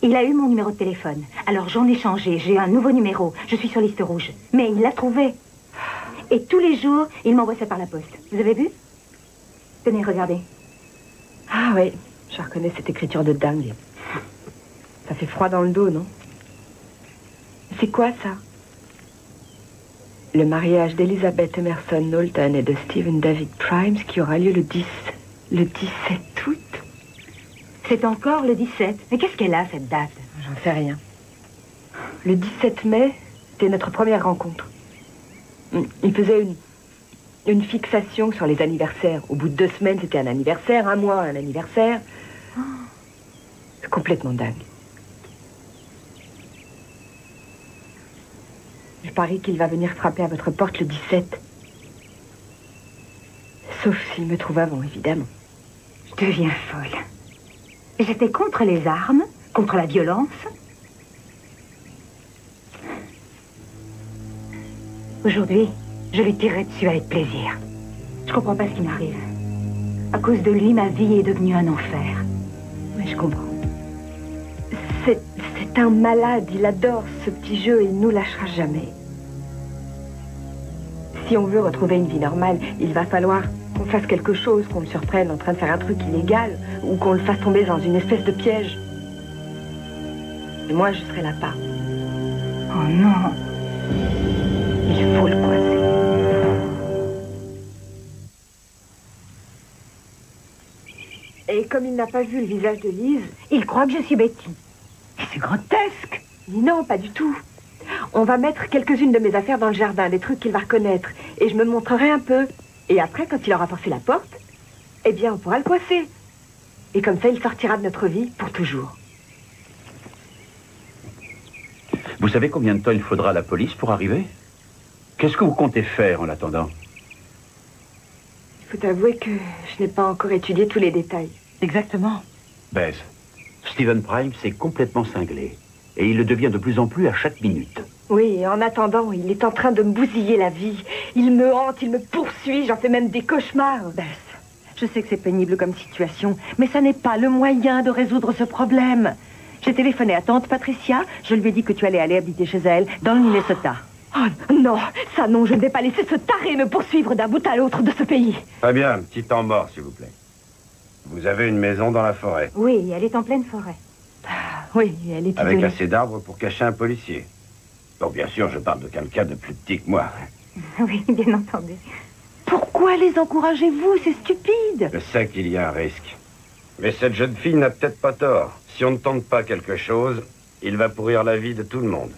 Il a eu mon numéro de téléphone. Alors j'en ai changé. J'ai un nouveau numéro. Je suis sur liste rouge. Mais il l'a trouvé. Et tous les jours, il m'envoie ça par la poste. Vous avez vu? Tenez, regardez. Ah oui, je reconnais cette écriture de dingue. Ça fait froid dans le dos, non? C'est quoi ça? Le mariage d'Elizabeth Emerson Knowlton et de Stephen David Primes qui aura lieu le 17 août. C'est encore le 17. Mais qu'est-ce qu'elle a, cette date? J'en sais rien. Le 17 mai, c'était notre première rencontre. Il faisait une fixation sur les anniversaires. Au bout de 2 semaines, c'était un anniversaire, 1 mois, un anniversaire. C'est complètement dingue. Je parie qu'il va venir frapper à votre porte le 17. Sauf s'il me trouve avant, évidemment. Je deviens folle. J'étais contre les armes, contre la violence. Aujourd'hui, je lui tirerai dessus avec plaisir. Je comprends pas ce qui m'arrive. À cause de lui, ma vie est devenue un enfer. Oui, je comprends. C'est un malade, il adore ce petit jeu et il nous lâchera jamais. Si on veut retrouver une vie normale, il va falloir qu'on fasse quelque chose, qu'on le surprenne en train de faire un truc illégal, ou qu'on le fasse tomber dans une espèce de piège. Et moi, je serai là pas. Oh non! Il faut le coincer. Et comme il n'a pas vu le visage de Lise, il croit que je suis Betty. Mais c'est grotesque! Non, pas du tout. On va mettre quelques-unes de mes affaires dans le jardin, des trucs qu'il va reconnaître. Et je me montrerai un peu. Et après, quand il aura forcé la porte, eh bien, on pourra le coincer. Et comme ça, il sortira de notre vie pour toujours. Vous savez combien de temps il faudra à la police pour arriver? Qu'est-ce que vous comptez faire en l'attendant? Il faut avouer que je n'ai pas encore étudié tous les détails. Exactement. Bess, Stephen Primes est complètement cinglé. Et il le devient de plus en plus à chaque minute. Oui, et en attendant, il est en train de me bousiller la vie. Il me hante, il me poursuit, j'en fais même des cauchemars. Bess, je sais que c'est pénible comme situation, mais ça n'est pas le moyen de résoudre ce problème. J'ai téléphoné à tante Patricia, je lui ai dit que tu allais aller habiter chez elle, dans le Minnesota. Oh non, ça non, je ne vais pas laisser ce taré me poursuivre d'un bout à l'autre de ce pays. Très bien, petit temps mort, s'il vous plaît. Vous avez une maison dans la forêt. Oui, elle est en pleine forêt. Oui, elle est avec isolée. assez d'arbres pour cacher un policier. Bon, bien sûr, je parle de quelqu'un de plus petit que moi. Oui, bien entendu. Pourquoi les encouragez-vous? C'est stupide. Je sais qu'il y a un risque. Mais cette jeune fille n'a peut-être pas tort. Si on ne tente pas quelque chose, il va pourrir la vie de tout le monde.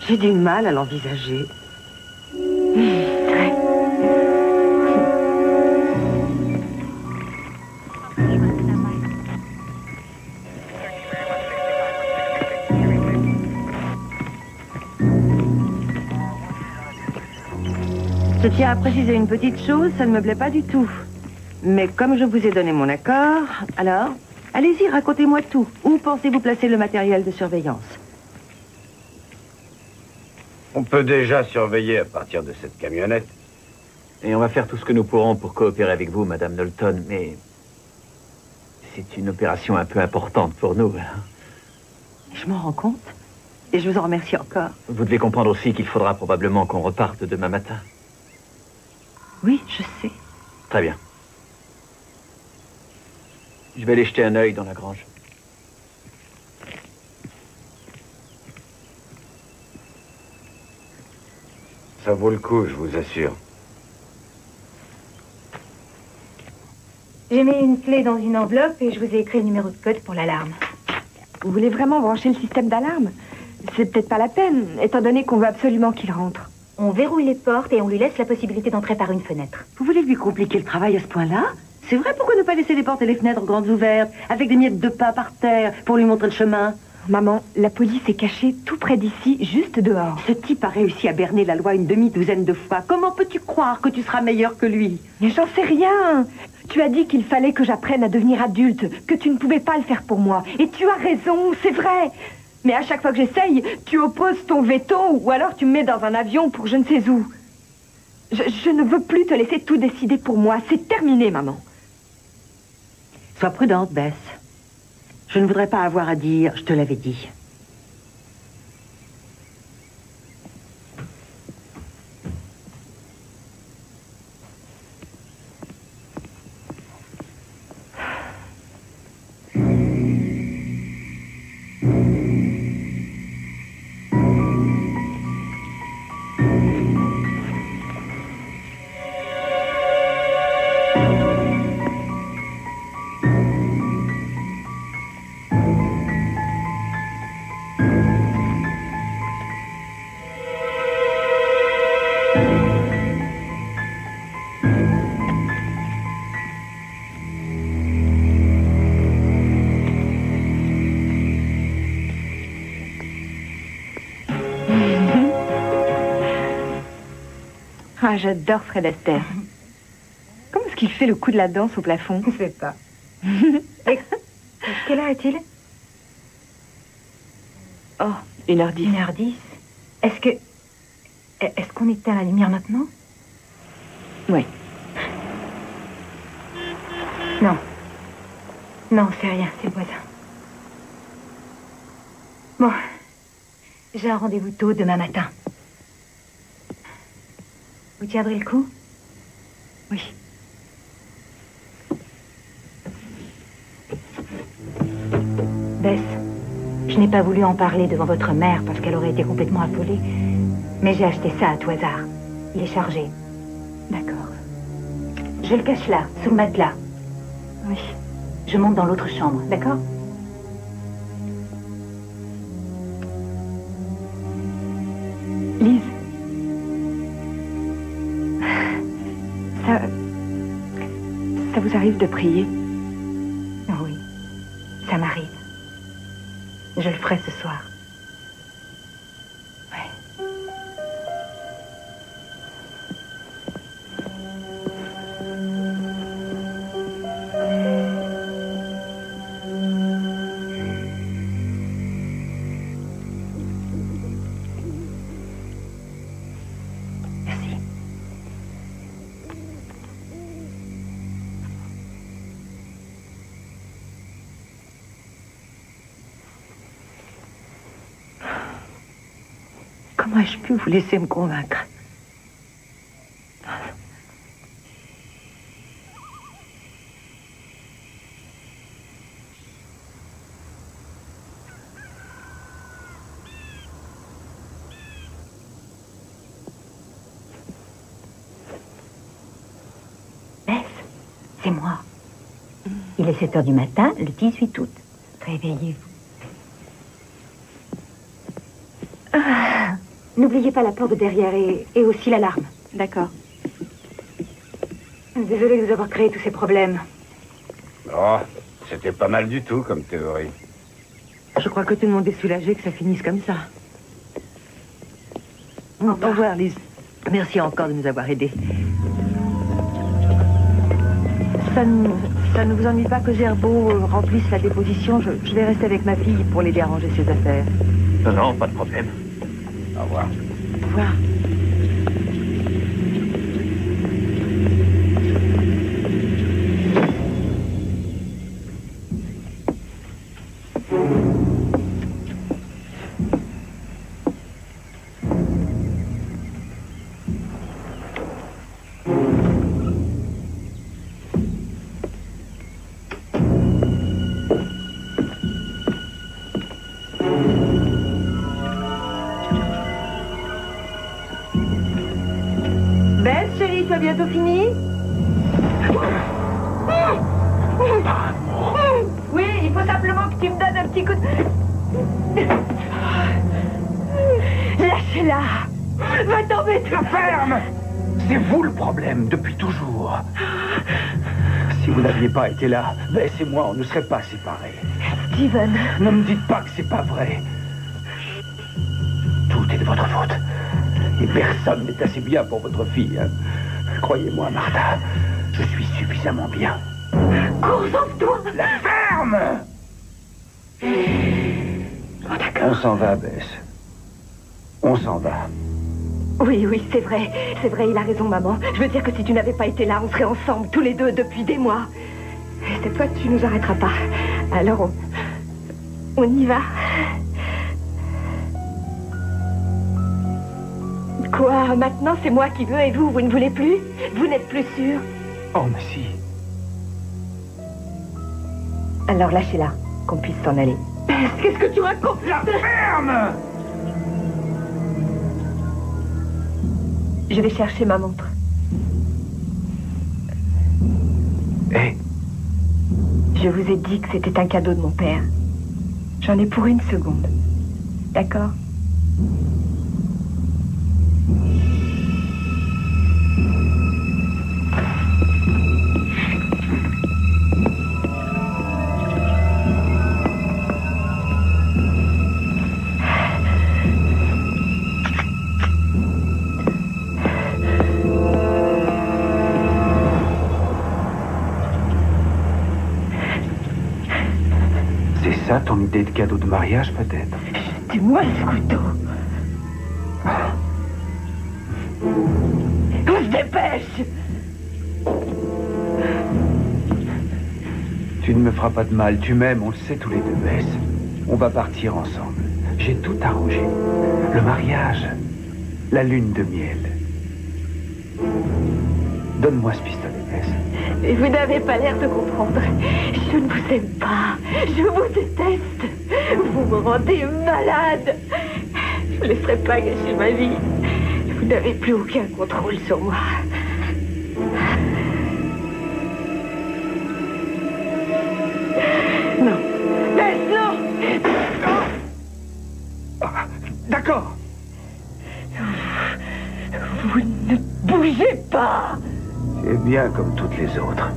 J'ai du mal à l'envisager. Je tiens à préciser une petite chose, ça ne me plaît pas du tout. Mais comme je vous ai donné mon accord, alors, allez-y, racontez-moi tout. Où pensez-vous placer le matériel de surveillance? On peut déjà surveiller à partir de cette camionnette. Et on va faire tout ce que nous pourrons pour coopérer avec vous, Madame Knowlton, mais c'est une opération un peu importante pour nous. Hein. Je m'en rends compte. Et je vous en remercie encore. Vous devez comprendre aussi qu'il faudra probablement qu'on reparte demain matin. Oui, je sais. Très bien. Je vais aller jeter un œil dans la grange. Ça vaut le coup, je vous assure. J'ai mis une clé dans une enveloppe et je vous ai écrit le numéro de code pour l'alarme. Vous voulez vraiment brancher le système d'alarme? C'est peut-être pas la peine, étant donné qu'on veut absolument qu'il rentre. On verrouille les portes et on lui laisse la possibilité d'entrer par une fenêtre. Vous voulez lui compliquer le travail à ce point-là? C'est vrai, pourquoi ne pas laisser les portes et les fenêtres grandes ouvertes, avec des miettes de pain par terre, pour lui montrer le chemin? Maman, la police est cachée tout près d'ici, juste dehors. Ce type a réussi à berner la loi une demi-douzaine de fois. Comment peux-tu croire que tu seras meilleur que lui? Mais j'en sais rien. Tu as dit qu'il fallait que j'apprenne à devenir adulte, que tu ne pouvais pas le faire pour moi. Et tu as raison, c'est vrai. Mais à chaque fois que j'essaye, tu opposes ton veto, ou alors tu me mets dans un avion pour je ne sais où. Je ne veux plus te laisser tout décider pour moi. C'est terminé, maman. Sois prudente, Bess. Je ne voudrais pas avoir à dire « je te l'avais dit ». Ah, j'adore Fred Astaire. Comment est-ce qu'il fait le coup de la danse au plafond? Je sais pas. Quelle heure est-il? Oh, 1h10. 1h10. Est-ce qu'on éteint la lumière maintenant? Oui. Non. Non, c'est rien, c'est le voisin. Bon. J'ai un rendez-vous tôt demain matin. Vous tiendrez le coup? Oui. Bess, je n'ai pas voulu en parler devant votre mère parce qu'elle aurait été complètement affolée. Mais j'ai acheté ça à tout hasard. Il est chargé. D'accord. Je le cache là, sous le matelas. Oui. Je monte dans l'autre chambre, d'accord? Lise. Ça vous arrive de prier? Oui, ça m'arrive. Je le ferai ce soir. Comment ai-je pu vous laisser me convaincre? Bess, c'est moi. Il est 7h du matin, le 18 août. Réveillez-vous. N'oubliez pas la porte de derrière et aussi l'alarme. D'accord. Désolée de vous avoir créé tous ces problèmes. Oh, c'était pas mal du tout comme théorie. Je crois que tout le monde est soulagé que ça finisse comme ça. Au revoir, Lise. Merci encore de nous avoir aidés. Ça ne vous ennuie pas que Gerbeau remplisse la déposition? Je vais rester avec ma fille pour l'aider à ranger ses affaires. Non, non, pas de problème. Au revoir. Au revoir. Tu as bientôt fini? Oui, il faut simplement que tu me donnes un petit coup de... Lâchez-la! Va tomber tout... La ferme! C'est vous le problème, depuis toujours. Si vous n'aviez pas été là, Bess et moi, on ne serait pas séparés. Steven... Ne me dites pas que c'est pas vrai. Tout est de votre faute. Et personne n'est assez bien pour votre fille, hein. Croyez-moi, Martha, je suis suffisamment bien. Cours, sauve-toi! La ferme! Oh, d'accord. On s'en va, Bess. On s'en va. Oui, oui, c'est vrai. C'est vrai, il a raison, maman. Je veux dire que si tu n'avais pas été là, on serait ensemble, tous les deux, depuis des mois. Et cette fois, tu nous arrêteras pas. Alors, on y va. Quoi? Maintenant, c'est moi qui veux et vous ne voulez plus? Vous n'êtes plus sûr? Oh, mais si. Alors lâchez-la, qu'on puisse s'en aller. Qu'est-ce que tu racontes? La ferme! Je vais chercher ma montre. Hé! Je vous ai dit que c'était un cadeau de mon père. J'en ai pour 1 seconde. D'accord? Comme idée de cadeau de mariage, peut-être. Jetez-moi ce couteau. On se dépêche. Tu ne me feras pas de mal, tu m'aimes, on le sait tous les deux, Bess. On va partir ensemble. J'ai tout arrangé. Le mariage, la lune de miel. Donne-moi ce pistolet, Bess. Mais vous n'avez pas l'air de comprendre. Je ne vous aime pas. Je vous déteste. Vous me rendez malade. Je ne laisserai pas gâcher ma vie. Vous n'avez plus aucun contrôle sur moi. Non. Bess, non. Ah, d'accord. Vous ne bougez pas. C'est bien comme toutes les autres.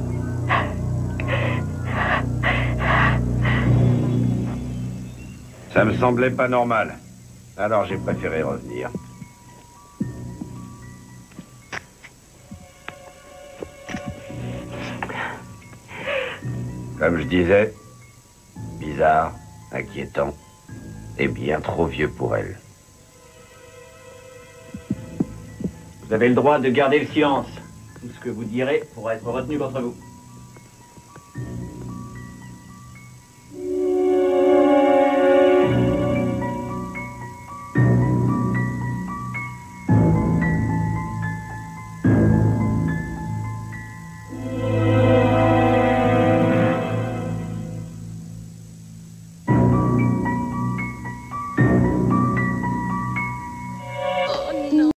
Ça me semblait pas normal. Alors j'ai préféré revenir. Comme je disais, bizarre, inquiétant, et bien trop vieux pour elle. Vous avez le droit de garder le silence. Tout ce que vous direz pourra être retenu contre vous.